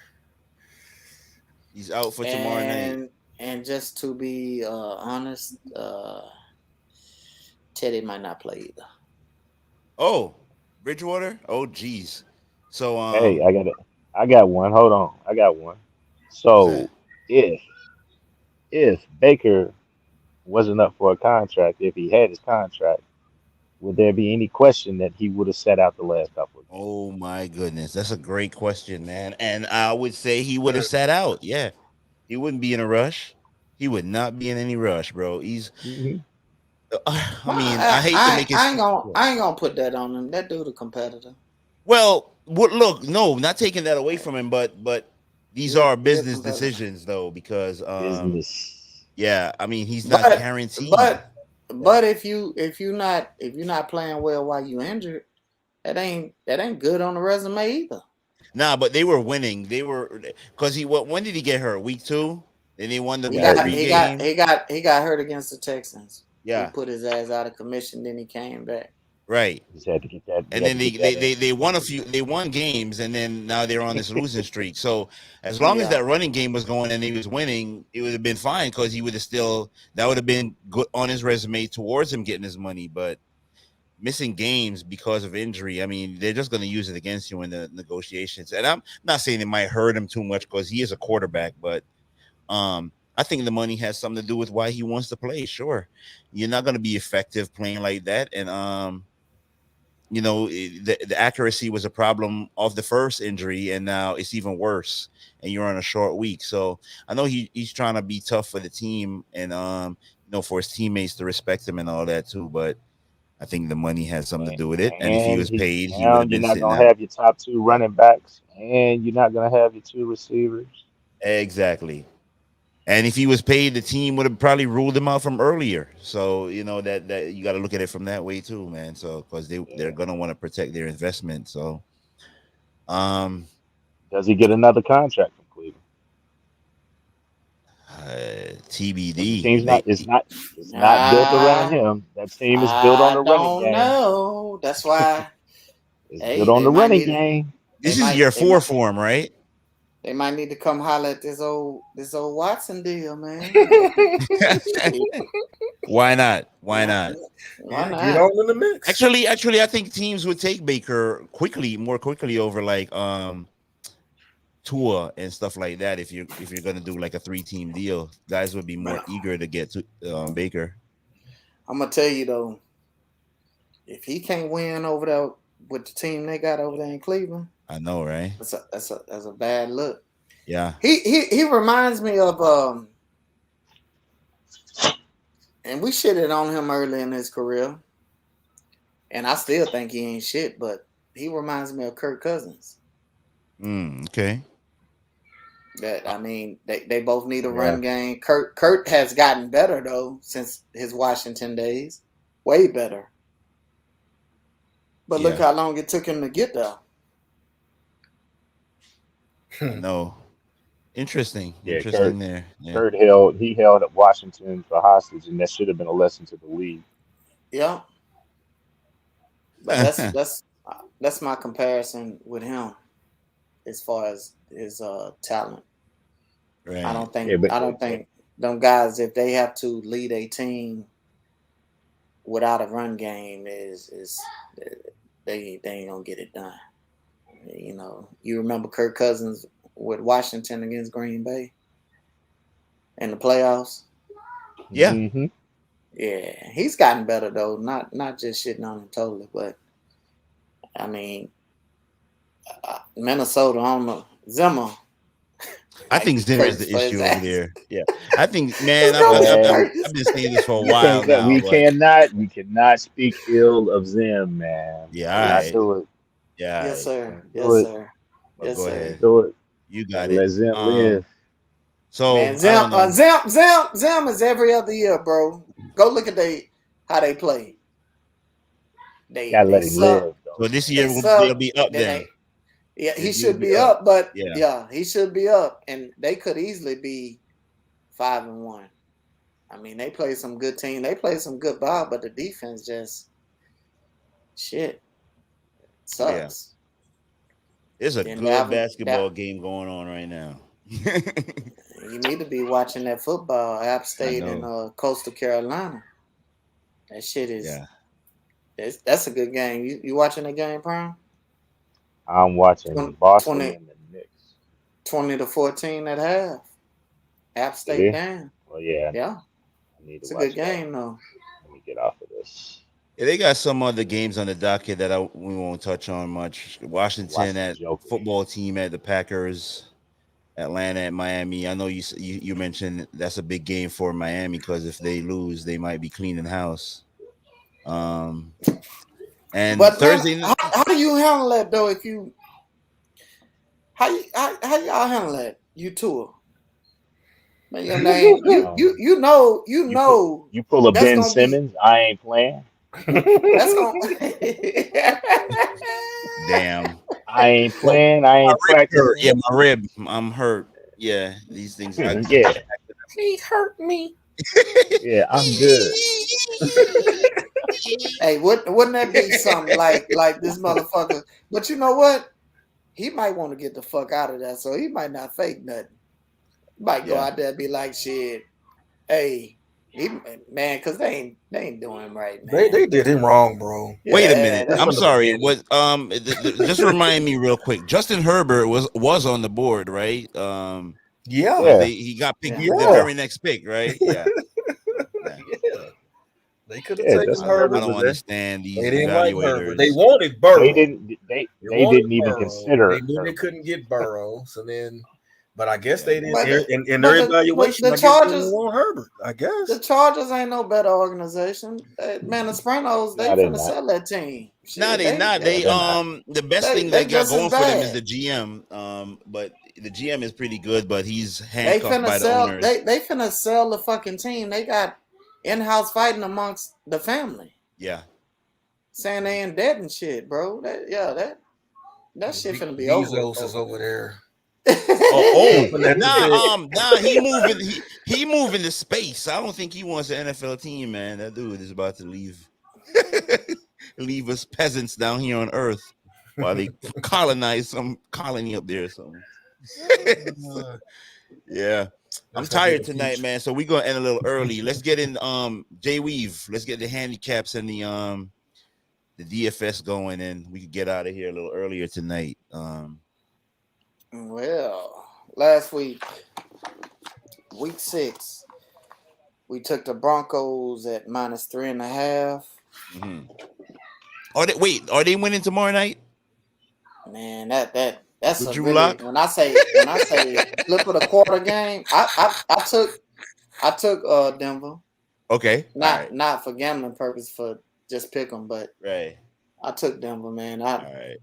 He's out for tomorrow night. And just to be honest, Teddy might not play either. Oh, Bridgewater. Oh, geez. So, Hey, I got one. Hold on. I got one. So if Baker wasn't up for a contract, if he had his contract, would there be any question that he would have set out the last couple of games? oh my goodness, that's a great question, man. And I would say he would have sat out. Yeah, he wouldn't be in a rush. He would not be in any rush, bro. He's. Mm-hmm. I mean, I hate to make it. I ain't gonna put that on him. That dude a competitor. Well, look, no, not taking that away from him, but these are business competitor. decisions though, because Business. yeah, I mean he's not guaranteed. But if you not playing well while you injured, that ain't good on the resume either. Nah, but they were winning. They were because when did he get hurt? Week 2? Then they won the He got hurt against the Texans. Yeah, he put his ass out of commission. Then he came back. right. Just had to get that. And then they won they won games, and then now they're on this losing streak. So as long as that running game was going and he was winning, it would have been fine because he would have that would have been good on his resume towards him getting his money. But missing games because of injury, I mean, they're just going to use it against you in the negotiations. And I'm not saying it might hurt him too much because he is a quarterback, but I think the money has something to do with why he wants to play. Sure, you're not going to be effective playing like that, and the accuracy was a problem of the first injury, and now it's even worse. And you're on a short week, so I know he's trying to be tough for the team, and for his teammates to respect him and all that too. But I think the money has something to do with it. And if he was paid, he would have been sitting out. You're not gonna have your top 2 running backs, and you're not gonna have your 2 receivers. Exactly. And if he was paid, the team would have probably ruled him out from earlier. So that you got to look at it from that way too, man. So because they're gonna want to protect their investment. So, does he get another contract from Cleveland? TBD. The team's it's not built around him. That team is built on the running game. I don't know. That's why it's built on the running game. This is year 4 for him, right? They might need to come holler at this old Watson deal, man. Why not? Why not? Get on in the mix. Actually, I think teams would take Baker more quickly over like Tua and stuff like that. If you're gonna do like a 3-team deal, guys would be more eager to get to Baker. I'm gonna tell you though, if he can't win over there with the team they got over there in Cleveland, I know, right? That's a bad look. Yeah. He reminds me of and we shitted on him early in his career, and I still think he ain't shit, but he reminds me of Kirk Cousins. Okay. That I mean, they both need a run game. Kurt has gotten better though since his Washington days. way better. But look Yeah. how long it took him to get there. No. Interesting. Yeah, Interesting there. Yeah. Kurt held up Washington for hostage, and that should have been a lesson to the league. Yeah, but that's my comparison with him as far as his talent. Right. I don't Yeah, think them guys, if they have to lead a team without a run game, is they ain't gonna get it done. You know, you remember Kirk Cousins with Washington against Green Bay in the playoffs. Yeah. Mm-hmm. Yeah, he's gotten better though. Not just shitting on him totally, but I mean, Minnesota, I don't know, Zimmer. I think Zimmer is Curtis the for his issue over ass. there. Yeah. I think, man, Let's go with Man, Curtis. I've been saying this for a we while can't now, we but cannot speak ill of Zim, man. yeah, all Cannot right. do it. Yeah, all Yes, right. sir. Can't do Yes, it. sir. But Yes, go sir. ahead. Can't do it. You Gotta got let it. Zim live. So Man, I don't know. Zim is every other year, bro. Go look at how they play. Gotta They let him suck. live, though. So this They year they'll suck. be up Then then. he This year will should be be up. up, but Yeah. yeah, he should be up, and they could easily be 5-1. I mean, they play some good team. They play some good ball, but the defense just shit Yeah. sucks. There's a Then good basketball game going on right now. you need to be watching that football. App State and Coastal Carolina. That shit is that's a good game. You watching the game, Prime? I'm watching Boston 20, and the Knicks. 20-14 at half. App State Yeah. down. Well, yeah. Yeah, I need to it's a watch good that. game though. Let me get off of this. Yeah, they got some other games on the docket that we won't touch on much. Watch Washington the at Joker. football team at the Packers. Atlanta at Miami. I know you mentioned that's a big game for Miami because if they lose, they might be cleaning house. And But man, Thursday, how do you handle that though? If you how y'all handle that? You tour. Man, your name, you know You pull a that's Ben gonna be Simmons. I ain't playing. that's gonna damn. I ain't Well, playing. I my ain't rib hurt. practicing. Yeah, my rib. I'm hurt. Yeah, these things. Yeah, he hurt me. yeah. I'm good. Hey, wouldn't that be something like this motherfucker? But you know what? He might want to get the fuck out of that, so he might not fake nothing. He might go out there and be like, "Shit, hey, man," because they ain't doing him right, man. They did him wrong, bro. Wait a Yeah, minute. That's I'm from the sorry. beginning. Just remind me real quick. Justin Herbert was on the board, right? Yeah. Yeah. He got picked Yeah. the very next pick, right? Yeah. Yeah. They could have Yeah, taken Justin I Herbert. don't Herbert was there. understand these They didn't like Herbert. They evaluators. wanted Burrow. They wanted didn't even Burrow. consider. They knew they Herbert. couldn't get Burrow, so then. But I guess Yeah. they But didn't. In but their evaluation, the I guess they Chargers, didn't want Herbert. I guess. the Chargers ain't no better organization. Man, the Sopranos, they No, they're finna not. sell that team. No, Shit, they not. No, They they're not. the best thing they got just as going for them is bad. the GM. But the GM is pretty good, but he's They handcuffed finna by the sell. owners. They finna sell the fucking team. They got in-house fighting amongst the family, Yeah. saying they in debt and shit, bro. That shit finna be Bezos over. is over there. Nah, he moving to space. I don't think he wants an NFL team, man. That dude is about to leave leave us peasants down here on Earth while they colonize some colony up there or something. Yeah. I'm tired tonight, man. So we're gonna end a little early. Let's get in Jay Weave. Let's get the handicaps and the DFS going, and we can get out of here a little earlier tonight. Well, last week, week 6, we took the Broncos at -3.5. Mm-hmm. Are they winning tomorrow night? Man, that's With a Drew really Lock? when I say flip of the quarter game. I took Denver. Okay. Not for gambling purpose, for just pick them, but Right. I took Denver, man. All right.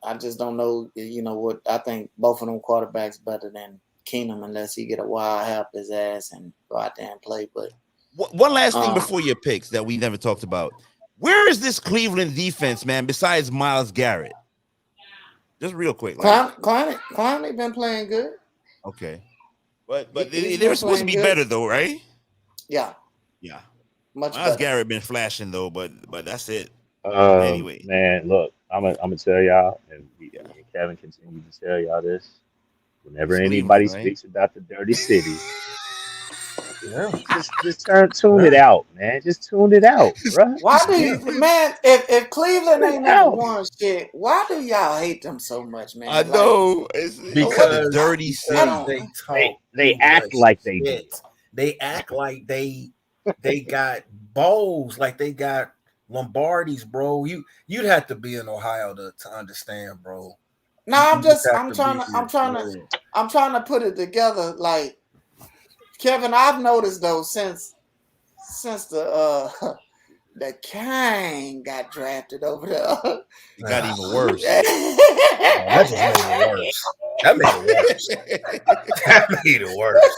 I just don't know, what I think both of them quarterbacks better than Keenum unless he get a wild help his ass and go out there and play. But One last thing Uh, before your picks that we never talked about. Where is this Cleveland defense, man? Besides Myles Garrett, just real quick, like Clowney been playing good. okay, but He's they were been supposed to playing be good. better though, right? Yeah, Yeah, much Myles better. Garrett been flashing though, but that's it. But anyway, Man, look, I'm gonna tell y'all, and yeah, me and Kevin continue to tell y'all this. Whenever it's anybody Cleveland, right? speaks about the Dirty City, Yeah, just tune it yeah, out, man. Just tune it out, bruh. Why do yeah. you, man? If Cleveland Tune it ain't never out. won shit, why do y'all hate them so much, I man? Like, know it's what? the dirty I Because don't. city. they They talk they too act much like they do. shit. They act like they got bowls, like they got Lombardis, bro. You'd have to be in Ohio to understand, bro. No, You just have I'm to be trying to, here. Yeah. I'm trying to put it together. Like, Kevin, I've noticed though since the the Kang got drafted over there. It got Ah, even worse. oh, that just made it worse. That made it worse. That made it worse.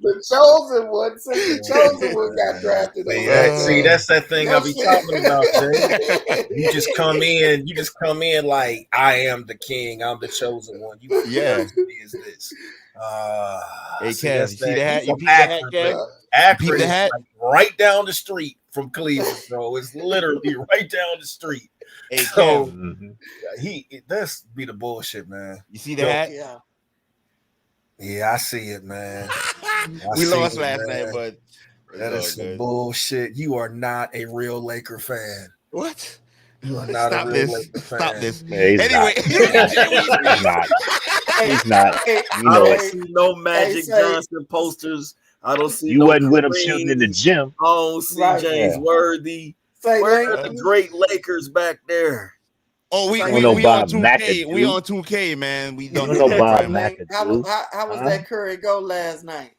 The chosen one, since the chosen one got drafted See over there, that? See, man. that's that thing I Your be talking about, Jay. shit. You just come in. You just come in like I am the king. I'm the chosen one. You Yeah. is this? Hey See, Kev, that's you see that. the You hat? You from peep the hat, Akron, Kev? but Yeah. You peep Akron the is hat? like right down the street from Cleveland, bro. It's literally right down the street. Hey So Kev, Mhm. that's be the bullshit, man. you see the Yo, hat? Yeah. yeah, I see it, man. I We see lost it, last night, man. but it's That all is some good. bullshit. You are not a real Laker fan. What? You are not a Stop real this. Laker Stop fan. this. Yeah, he's Anyway, not. He's not. He's not. Hey, He's not. hey, You I know, don't hey, see no hey, Magic say Johnson posters. I don't see you no wasn't with him shooting in the Kareem. gym. I don't see right. James Yeah. Worthy. Say Where Link. are the great Lakers back there? oh, You Say don't know we Link. on Bob 2K. We McAdoo. on 2K, man. We You done don't this know one Bob Say time. Link. McAdoo. How was Huh? that Curry go last night?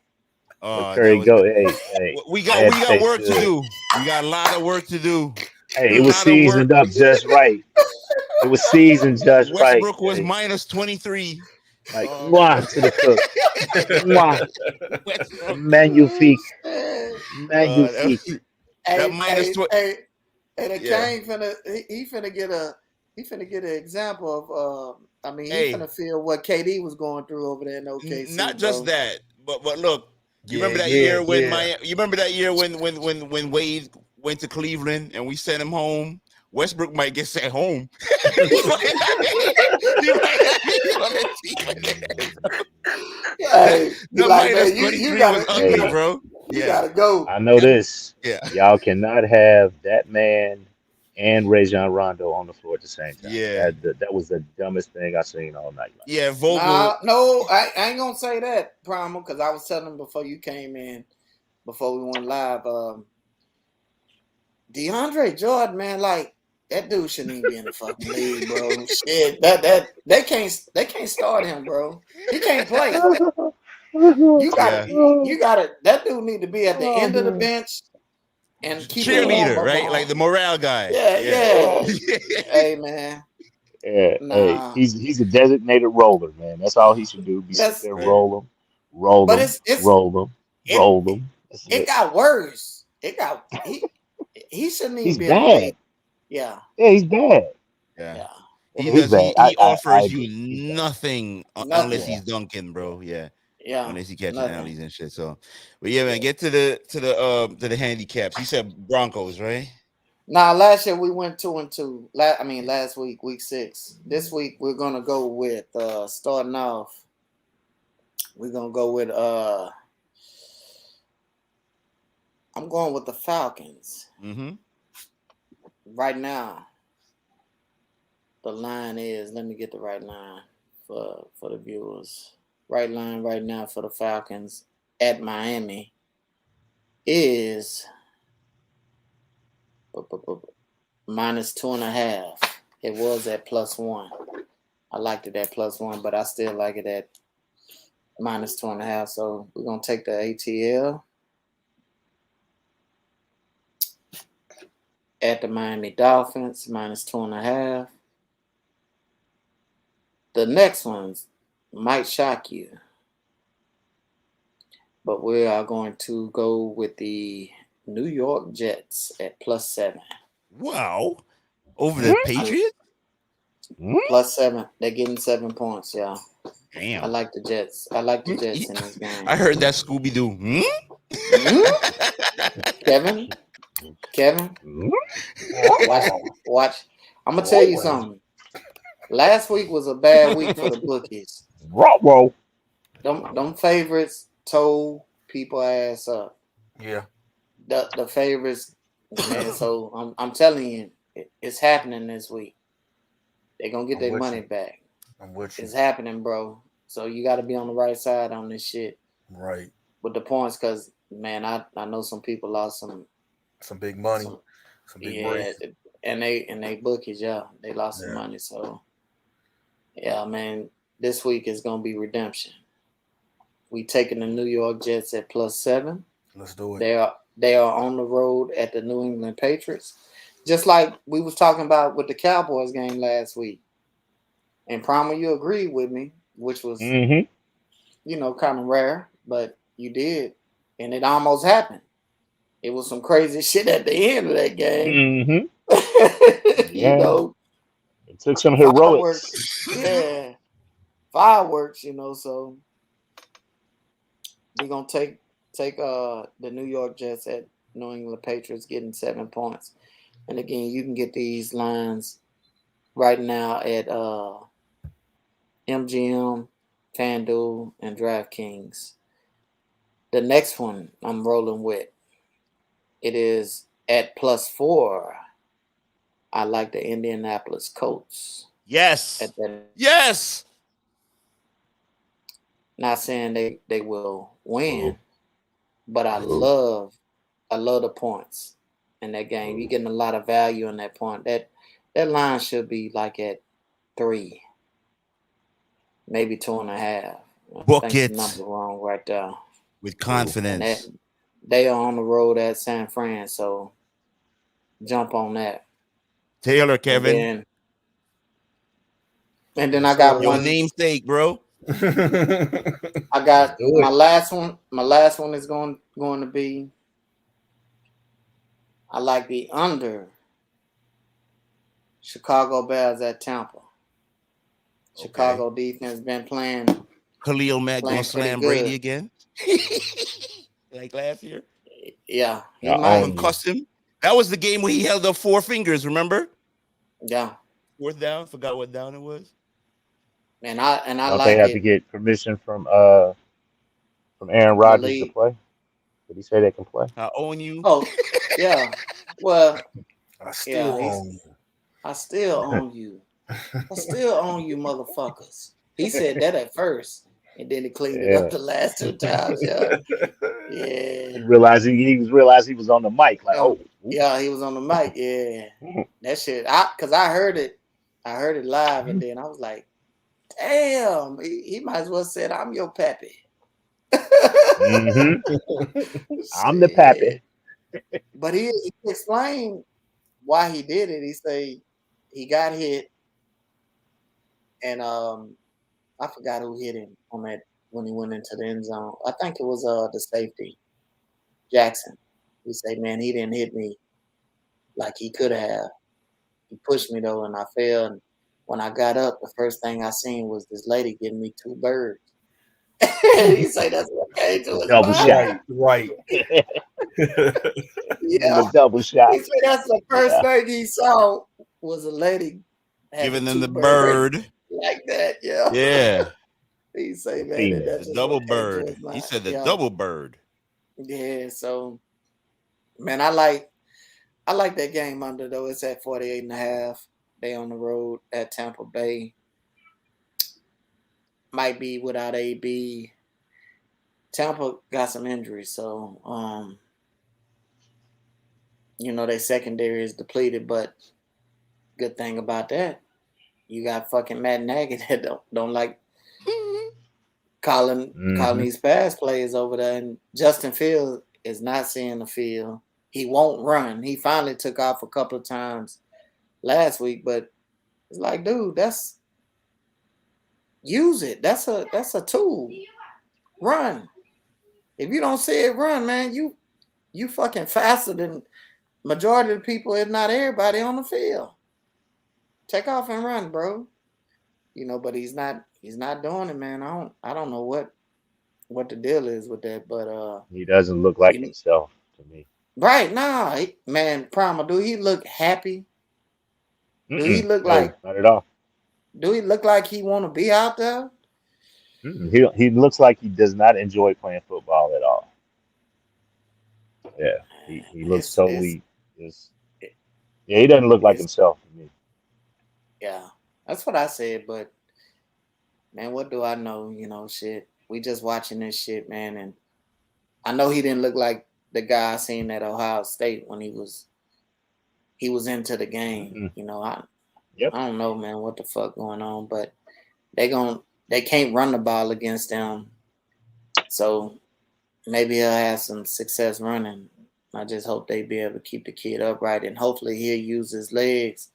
Where That Curry was go? Hey, I we had to got say work to stood. do. We got a lot of work to do. Hey, A it was lot of work. seasoned up just right. It was seasoned just right. Westbrook was Hey, minus 23. like Uh, mwah to the cook. Mwah. Westbrook. Magnifique. Hey, Magnifique. That hey, minus 20. hey, the Yeah. Kane finna he finna get a an example of I mean he Hey, finna feel what KD was going through over there in OKC, not just bro. that, but look, you Yeah, remember that yeah, year when yeah. you remember that year when Wade went to Cleveland and we sent him home. Westbrook might get sent home. he might be on the team. Hey, be The like, minus man, 23 was ugly, Hey, bro. you Yeah, gotta go. I know yeah, this. yeah, Y'all cannot have that man and Rajon Rondo on the floor at the same time. yeah, That was the dumbest thing I seen all night. yeah. Nah, Vogel. no, I ain't gonna say that, Primal, because I was telling him before you came in, before we went live. DeAndre Jordan, man, like that dude shouldn't even be in the fucking league, bro. Shit, that they can't start him, bro. He can't play. You Yeah, gotta. That dude need to be at the Oh end of the man. bench and keep it warm cheerleader, up right? Like on. the morale guy. Yeah, Yeah. yeah. Hey, man, Yeah, hey, nah. he's a designated roller, man. That's all he should do. Be sit That's there, Right. roll but them, it's roll them, it roll them. That's it it. got worse. He shouldn't even He's be in the league. bad. Yeah, Yeah, he's bad. Yeah. yeah, Yeah, He he's does. bad. He I offers you agree. He's bad. nothing unless nothing. Yeah, he's dunking, bro. Yeah. Yeah, Unless he catching nothing. alleys and shit. So, but yeah, man, yeah. get to the handicaps. You said Broncos, right? Now, last year we went 2-2. Last week, week 6. This week we're gonna go with starting off. We're gonna go with I'm going with the Falcons. Mm-hmm. Right now, the line is, let me get the right line for the viewers. Right line right now for the Falcons at Miami is minus 2.5. It was at +1. I liked it at +1, but I still like it at minus 2.5. So we're gonna take the ATL at the Miami Dolphins minus 2.5. The next ones might shock you. But we are going to go with the New York Jets at +7. Wow. Over the Patriots? +7. They're getting 7 points, yeah. I Damn. like the Jets. I like the Jets in this game. I heard that Scooby Doo. Kevin, watch. I'm gonna tell you something. Last week was a bad week for the bookies. Whoa. Them favorites told people ass up. Yeah. The favorites, man. So I'm telling you, it's happening this week. They're gonna get their money back. I'm with you. It's happening, bro. So you got to be on the right side on this shit. Right. With the points, because man, I know some people lost some big money, some big breaks. And they bookies, yeah, they lost some money. So yeah, man, this week is gonna be redemption. We taking the New York Jets at +7. Let's do it. They are on the road at the New England Patriots, just like we was talking about with the Cowboys game last week. And Primer, you agreed with me, which was kind of rare, but you did, and it almost happened. It was some crazy shit at the end of that game. You know, it took some heroics. Fireworks. So we're gonna take the New York Jets at New England Patriots getting 7 points. And again, you can get these lines right now at MGM, FanDuel, and DraftKings. The next one I'm rolling with, it is at +4. I like the Indianapolis Colts. Yes. Yes. Not saying they will win, but I love the points in that game. You're getting a lot of value in that point. That line should be like at 3, maybe 2.5. Book I think it. the number wrong right there. With confidence. They are on the road at San Fran, so jump on that. Taylor, Kevin. And then I got your one namesake, bro. I got my last one. My last one is going to be, I like the under Chicago Bears at Tampa. Chicago defense been playing. Khalil Mack gonna slam Brady again, like last year. Yeah, he might concuss him. That was the game where he held up 4 fingers. Remember? Yeah. 4th down. Forgot what down it was. And I Don't like they have it. to get permission from Aaron Rodgers to play? Did he say they can play? I own you. Oh, yeah. Well, I still own you. I still own you. I still own you, motherfuckers. He said that at first, and then he cleaned it up the last 2 times. Yeah. He realized he was on the mic. Like, yeah, he was on the mic. Yeah, that shit. Because I heard it live, and then I was like, damn, he might as well said, "I'm your pappy." I'm the pappy. But he explained why he did it. He say he got hit, and I forgot who hit him on that when he went into the end zone. I think it was the safety, Jackson. He said, "Man, he didn't hit me like he could have. He pushed me though, and I fell. And when I got up, the first thing I seen was this lady giving me 2 birds." He say that's what came to his double shot. Right. Yeah, double shot. He said that's the first thing he saw was a lady giving them the bird like that. Yeah. Yeah. He say, man, that's the double bird. He said the double bird. Yeah. So, man, I like that game under though. It's at 48.5. They on the road at Tampa Bay. Might be without AB. Tampa got some injuries, so their secondary is depleted. But good thing about that, you got fucking Matt Nagy that don't like calling these pass plays over there, and Justin Fields is not seeing the field. He won't run. He finally took off a couple of times last week, but it's like, dude, use it. That's a tool. Run. If you don't see it run, man, you fucking faster than majority of the people, if not everybody on the field. Take off and run, bro. But he's not doing it, man. I don't know what the deal is with that, but He doesn't look like himself to me. right now, man, Primal, do he look happy? Do he look like not at all? Do he look like he want to be out there? He looks like he does not enjoy playing football at all. Yeah, he looks totally just. Yeah, he doesn't look like himself to me. Yeah, that's what I said. But man, what do I know? Shit. We just watching this shit, man, and I know he didn't look like the guy I seen at Ohio State when he was into the game. I don't know, man, what the fuck going on, but they can't run the ball against them, so maybe he'll have some success running. I just hope they be able to keep the kid upright, and hopefully he'll use his legs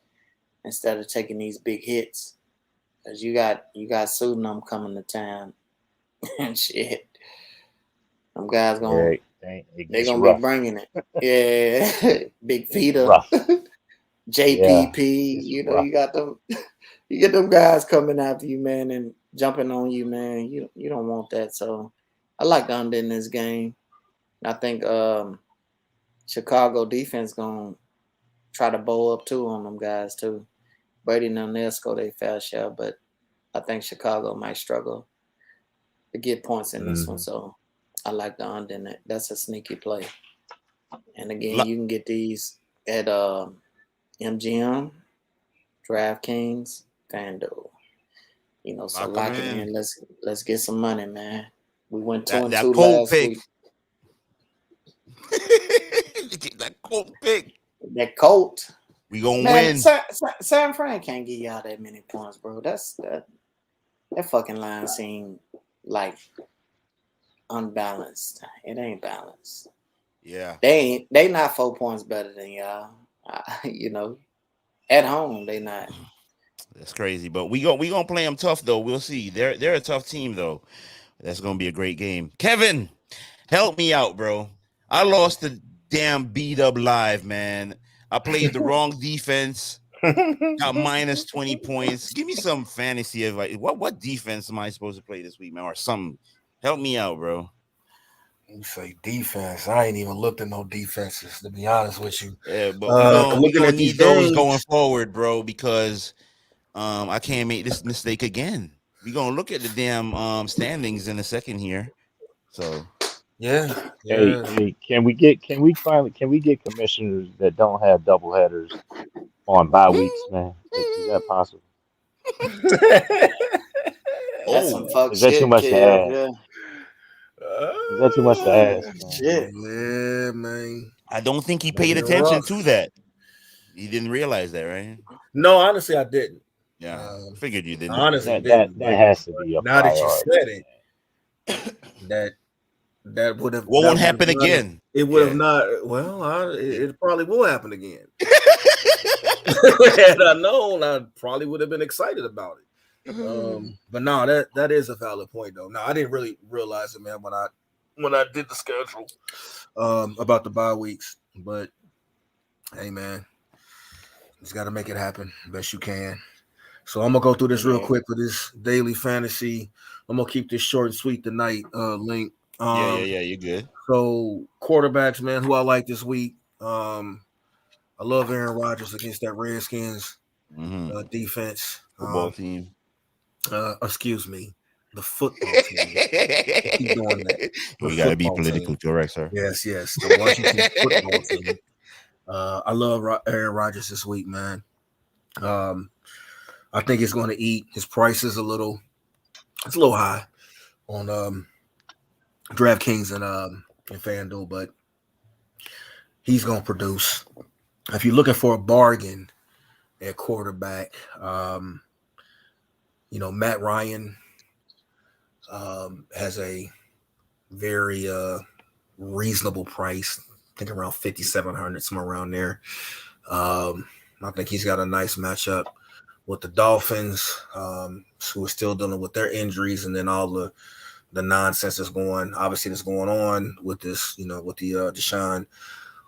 instead of taking these big hits. Cause you got Sudanum coming to town and shit. Them guys they're gonna be bringing it. Yeah, Big Vita, JPP. You got them. You get them guys coming after you, man, and jumping on you, man. You don't want that. So I like the under in this game. I think Chicago defense gonna try to bow up too on them guys too. Brady and they'll score their fair share, but I think Chicago might struggle to get points in this one. So I like the under in it. That's a sneaky play. And again, you can get these at MGM, DraftKings, FanDuel. So lock it in. Let's get some money, man. We went 2-2 last week. That Colt pick. That Colt. We gonna win. San Fran can't give y'all that many points, bro. That fucking line seemed like unbalanced. It ain't balanced. Yeah. They not 4 points better than y'all. At home they not. That's crazy, but we gonna play them tough though. We'll see. They're a tough team though. That's gonna be a great game. Kevin, help me out, bro. I lost the damn beat up live, man. I played the wrong defense. Got minus 20 points. Give me some fantasy advice. What defense am I supposed to play this week, man? Or something. Help me out, bro. You say defense. I ain't even looked at no defenses, to be honest with you. Yeah, but we're gonna need those going forward, bro, because I can't make this mistake again. We're gonna look at the damn standings in a second here. So yeah. Hey, can we get commissioners that don't have double headers on bye weeks, man? Is that possible? That's some fuck is that shit, too much kid, to ask? yeah. Is that too much to ask, man? Shit. Yeah, man. I don't think he paid attention to that. He didn't realize that, right? No, honestly, I didn't. Yeah, figured you didn't. Honestly, that has to be a now priority. that you said it, that would have. Won't happen again. It would have not. Well, it probably will happen again. Had I known, I probably would have been excited about it. But no, that is a valid point, though. No, I didn't really realize it, man, when I did the schedule about the bye weeks. But hey, man, just got to make it happen best you can. So I'm gonna go through this real quick for this daily fantasy. I'm gonna keep this short and sweet tonight. Link. Yeah, you're good. So quarterbacks, man, who I like this week. I love Aaron Rodgers against that Redskins defense. Football team. Excuse me, the football team. Keep doing that. We got to be politically correct, sir. Yes. The Washington football team. I love Aaron Rodgers this week, man. I think it's going to eat. His price is a little high on DraftKings and FanDuel, but he's going to produce. If you're looking for a bargain at quarterback, Matt Ryan has a very reasonable price. I think around 5,700, somewhere around there. I think he's got a nice matchup with the Dolphins, who are still dealing with their injuries, and then all the the nonsense that's going on with this, with the Deshaun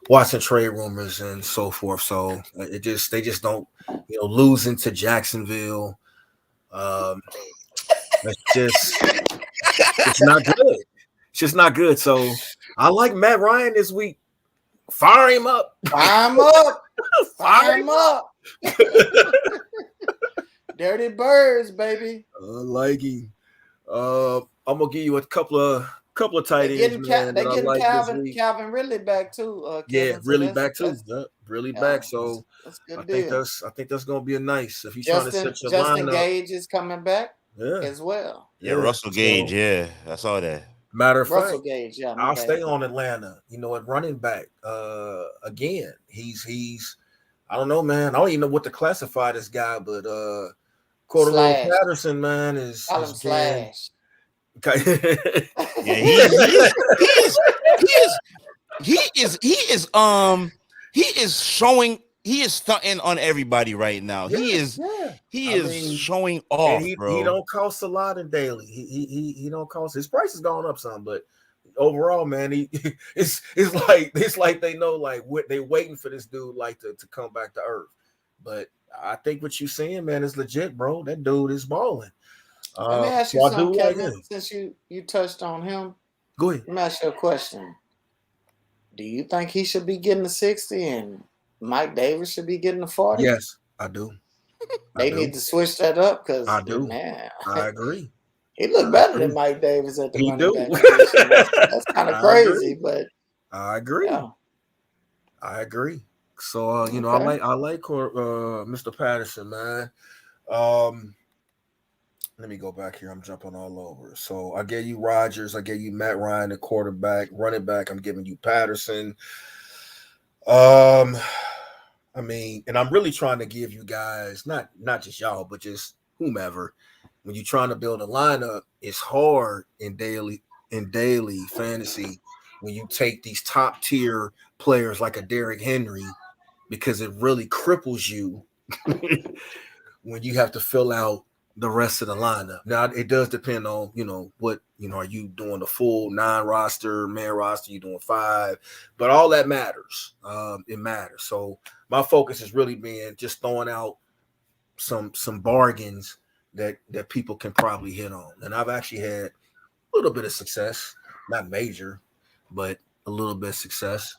Watson trade rumors and so forth. So they just don't, losing to Jacksonville. It's not good. It's just not good. So I like Matt Ryan this week. Fire him up. Fire him up. Fire him up. Dirty Birds, baby. I like him. I'm gonna give you a couple of tight ends, man. They getting Calvin Ridley back too. Yeah, really back too. Really back. So that's good I deal. think that's gonna be a nice. If you're trying to set your Justin lineup, Gage is coming back as well. Yeah, Russell Gage. Yeah, I saw that. Matter of Russell fact, Gage. Yeah, I'll stay on Atlanta. At running back. Again, he's. I don't know, man. I don't even know what to classify this guy, but Cordero Patterson, man, is call him Slash. Yeah, he is stunting on everybody right now. He is showing off, bro. He don't cost a lot in daily. He don't cost. His price has gone up some, but overall, man, it's like they know, like, what they waiting for this dude, like, to come back to earth. But I think what you're saying, man, is legit, bro. That dude is balling. Let me ask you something, Kevin, since you touched on him. Go ahead. Let me ask you a question. Do you think he should be getting the 60 and Mike Davis should be getting the 40? Yes, I do. They need to switch that up because I do. Man, I agree. He looked better than Mike Davis at the running back position. That's kind of crazy, but I agree. Yeah. I agree. So I like Mr. Patterson, man. Let me go back here. I'm jumping all over. So I gave you Rodgers. I gave you Matt Ryan, the quarterback. Running back, I'm giving you Patterson. And I'm really trying to give you guys, not just y'all, but just whomever. When you're trying to build a lineup, it's hard in daily fantasy when you take these top tier players like a Derrick Henry, because it really cripples you when you have to fill out the rest of the lineup. Now, it does depend on, what, are you doing the full 9 roster, man roster, you doing 5, but all that matters. It matters. So my focus is really being just throwing out some bargains that people can probably hit on. And I've actually had a little bit of success, not major, but a little bit of success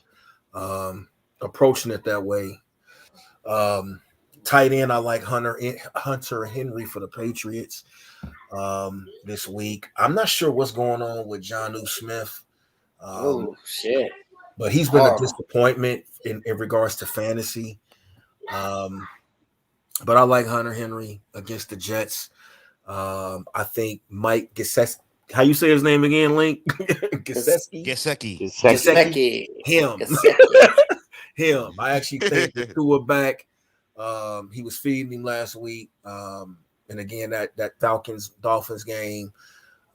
approaching it that way. Tight end, I like Hunter Henry for the Patriots this week. I'm not sure what's going on with Jonnu Smith. Oh, shit. But he's been a disappointment in regards to fantasy. But I like Hunter Henry against the Jets. I think Mike Gesicki. How you say his name again, Link? Gesicki. Him. Him. I actually think the two are back. He was feeding him last week. And again, that Dolphins game.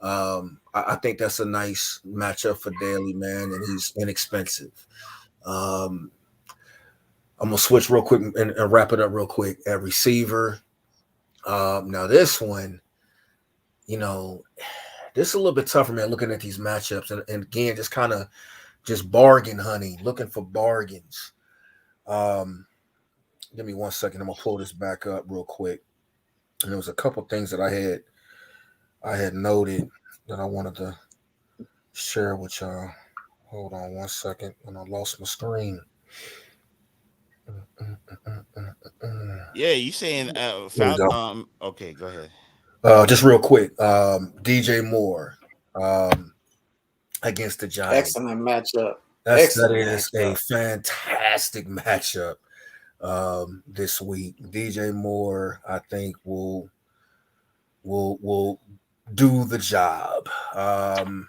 I think that's a nice matchup for Daly, man, and he's inexpensive. I'm gonna switch real quick and wrap it up real quick at receiver. Now this one, this is a little bit tougher, man, looking at these matchups. And again, just kind of just bargain hunting, looking for bargains. Give me 1 second. I'm gonna pull this back up real quick. And there was a couple things that I had noted that I wanted to share with y'all. Hold on 1 second, and I lost my screen. Yeah, you saying okay, go ahead. Just real quick, DJ Moore against the Giants. Excellent matchup. That is a fantastic matchup this week. DJ Moore, I think, will do the job. I'm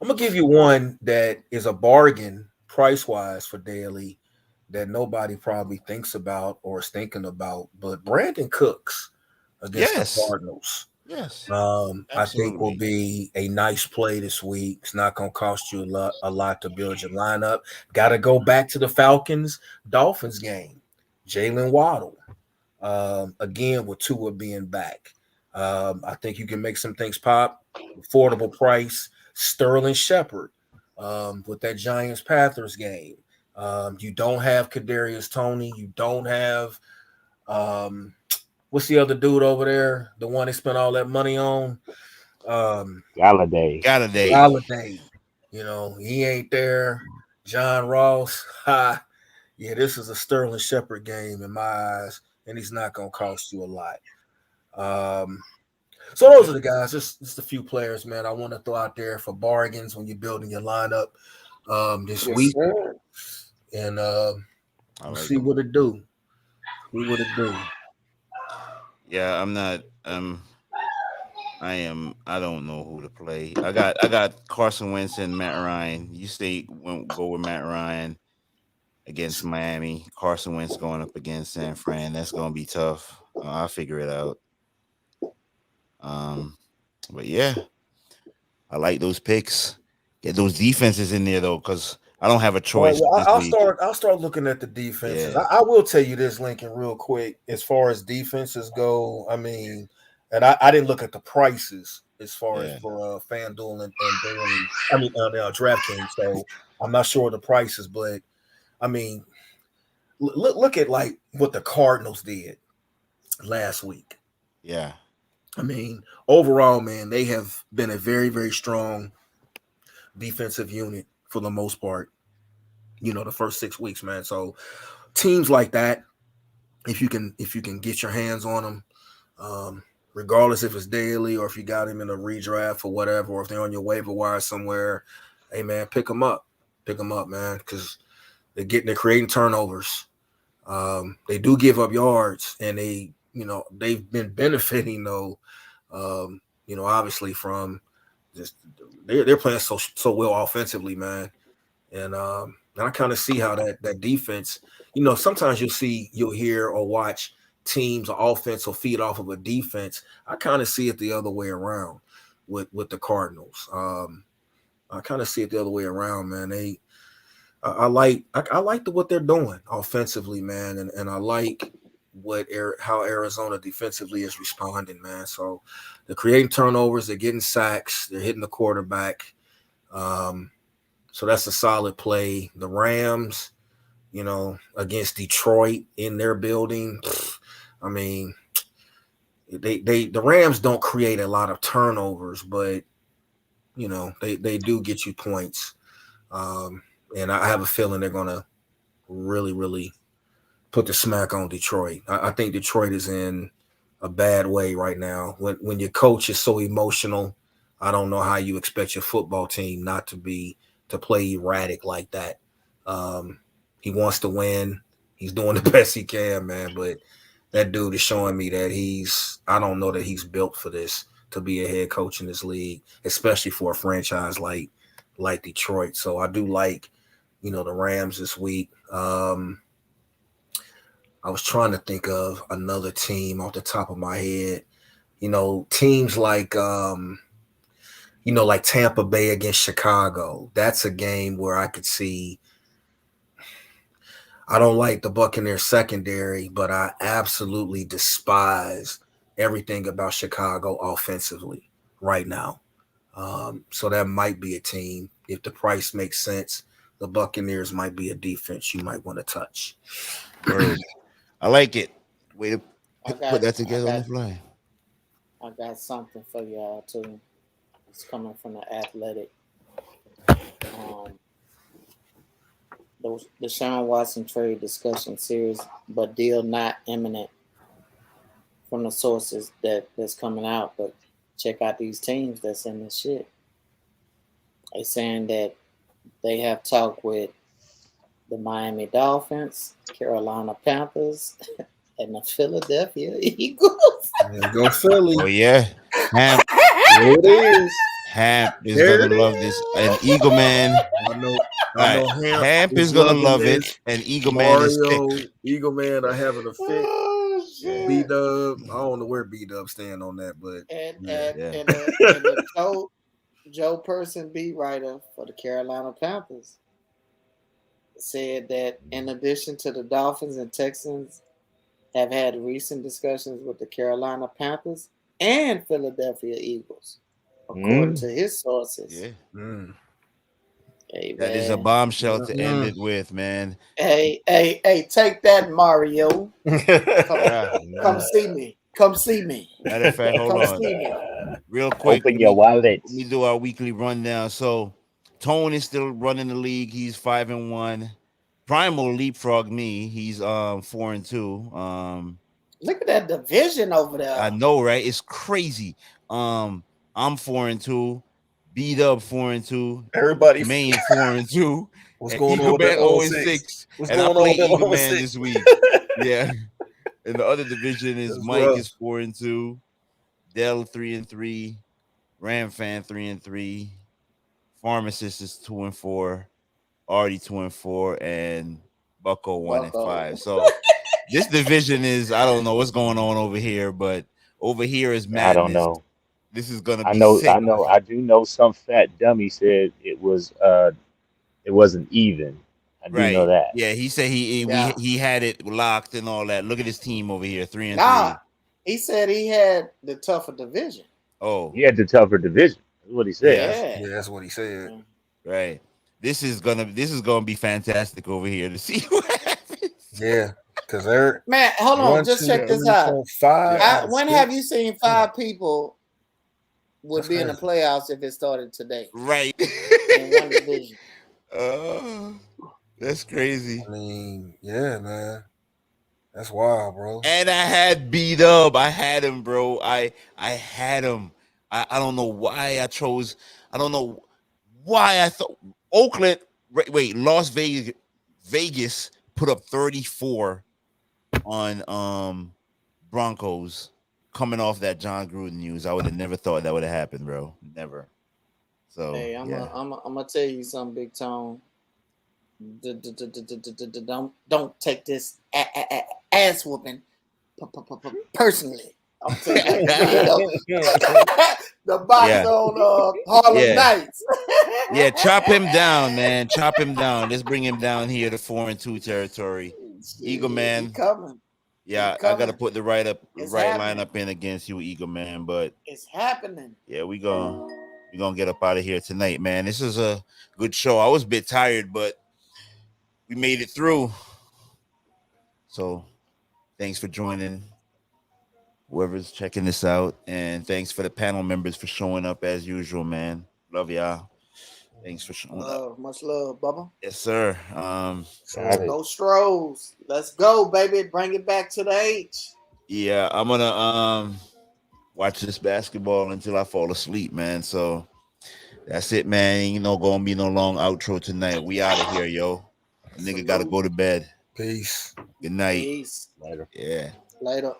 gonna give you one that is a bargain price-wise for Daly that nobody probably thinks about or is thinking about, but Brandon Cooks against the Cardinals. Yes. I think will be a nice play this week. It's not going to cost you a lot to build your lineup. Got to go back to the Dolphins game. Jalen Waddle, again, with Tua being back. I think you can make some things pop. Affordable price. Sterling Shepard with that Giants Panthers game. You don't have Kadarius Toney. You don't have what's the other dude over there? The one they spent all that money on. Galladay. Galladay. Holiday. You know, he ain't there. John Ross. Ha. Yeah, this is a Sterling Shepard game in my eyes, and he's not gonna cost you a lot. So those are the guys, just a few players, man. I want to throw out there for bargains when you're building your lineup this Yes, week, sir. and I we'll like see him. what it do. See what it do. Yeah, I'm not. I am. I don't know who to play. I got Carson Wentz and Matt Ryan. You go with Matt Ryan against Miami. Carson Wentz going up against San Fran. That's gonna be tough. I'll figure it out. Um, but yeah, I like those picks. Get those defenses in there though, because I don't have a All right, choice well, this week. I'll start looking at the defenses. Yeah, I will tell you this, Lincoln, real quick. As far as defenses go, I mean, and I didn't look at the prices as far as yeah, for FanDuel and Daily. I mean, DraftKings. So I'm not sure of the prices, but I mean, look at like what the Cardinals did last week. yeah. I mean, overall, man, they have been a very, very strong defensive unit for the most part. You know, the first 6 weeks, man. So teams like that, if you can get your hands on them, regardless if it's daily or if you got them in a redraft or whatever, or if they're on your waiver wire somewhere, hey man, pick them up, man, because they're creating turnovers. They do give up yards, and they've been benefiting though. Obviously from just they're playing so well offensively, man, and I kind of see how that defense. Sometimes you'll hear or watch teams or offense will feed off of a defense. I kind of see it the other way around with the Cardinals. I kind of see it the other way around, man. I like what they're doing offensively, man, and I like how Arizona defensively is responding, man. So they're creating turnovers, they're getting sacks, they're hitting the quarterback. So that's a solid play. The Rams, against Detroit in their building. I mean, the Rams don't create a lot of turnovers, but they do get you points. And I have a feeling they're gonna really, really put the smack on Detroit. I think Detroit is in a bad way right now. When your coach is so emotional, I don't know how you expect your football team not to play erratic like that. He wants to win. He's doing the best he can, man. But that dude is showing me that I don't know that he's built for this, to be a head coach in this league, especially for a franchise like Detroit. So I do like, the Rams this week. I was trying to think of another team off the top of my head. Teams like like Tampa Bay against Chicago. That's a game where I could see. I don't like the Buccaneers secondary, but I absolutely despise everything about Chicago offensively right now. So that might be a team. If the price makes sense, the Buccaneers might be a defense you might want to touch. Word. I like it. Way to I put got that I together on the got fly. I got something for y'all too. It's coming from the athletic. Um the Sean Watson trade discussion series, but deal not imminent from the sources that's coming out. But check out these teams that's in this shit. They saying that they have talked with the Miami Dolphins, Carolina Panthers, and the Philadelphia Eagles. There go Philly. Oh yeah, Hamp. There it is. Hamp is There gonna it love this. And Eagle Man. I know. All I right, know. Hamp Is is gonna loving love it, this. and Eagle Man is Mario, Eagle Man are having a fit. Oh B shit! Dub. I don't know where B Dub stand on that, but And yeah. and yeah. and the Joe Person beat writer for the Carolina Panthers said that in addition to the Dolphins and Texans have had recent discussions with the Carolina Panthers and Philadelphia Eagles, according to his sources. Yeah. Hey, That is a man. bombshell to end it with, man. Hey, take that, Mario. Yeah. Come see me. Come see me. Matter of fact, hold Come on. see me. Real quick. Open your wallet. Let me do our weekly rundown. So Tone is still running the league. He's 5-1. Primal leapfrog me. He's 4-2. Look at that division over there. I know, right? It's crazy. I'm 4-2. B-Dub 4-2. Everybody, Main 4-2. what's And going on Eagle with that Man 0-6? 0-6. What's And going I on play with that Eagle Man 0-6? this week. Yeah. And the other division is That's Mike rough. is 4-2. Dell 3-3. Ram Fan 3-3. Pharmacist is 2-4. Artie 2-4, and Bucko 1-5. So this division is, I don't know what's going on over here, but over here is madness. I don't know. This is gonna I be know. sick. I do know some fat dummy said it wasn't even. I do know Right. that. Yeah, he said Yeah. he had it locked and all that. Look at his team over here, 3-3. Nah, he said he had the tougher division. Oh, He had the tougher division. That's what he said. Yeah. Yeah. That's what he said. right. This is gonna be fantastic over here to see what happens. Yeah, because they're Man, hold on. Just check this out. 5. When have you seen 5 people would That's be in the crazy. playoffs if it started today Right. in one division? That's crazy. I mean, yeah, man, that's wild, bro. And I had beat up. I had him, bro. I had him. I don't know why I chose. I don't know why I thought Oakland. Wait, Las Vegas put up 34 on Broncos coming off that John Gruden news. I would have never thought that would have happened, bro. Never. So Hey, I'm gonna tell you something, Big Tone. Don't take this ass whooping personally. I'm saying the box Yeah. on Harlem Yeah. Nights. Yeah, chop him down, man. Chop him down. Let's bring him down here to 4-2 territory. Eagle Man. He coming. Yeah, He I gotta coming. put the right It's lineup in against you, Eagle Man. But It's happening. yeah, we gonna get up out of here tonight, man. This is a good show. I was a bit tired, but we made it through. So thanks for joining, whoever's checking this out, and thanks for the panel members for showing up as usual, man. Love y'all. Thanks for showing up. Much love, Bubba. Yes, sir. Got it. Go Stros. Let's go, baby. Bring it back to the H. Yeah, I'm gonna watch this basketball until I fall asleep, man. So that's it, man. Ain't gonna be no long outro tonight. We out of here, yo. Nigga gotta go to bed. Peace. Good night. Peace. Later. Yeah. Later.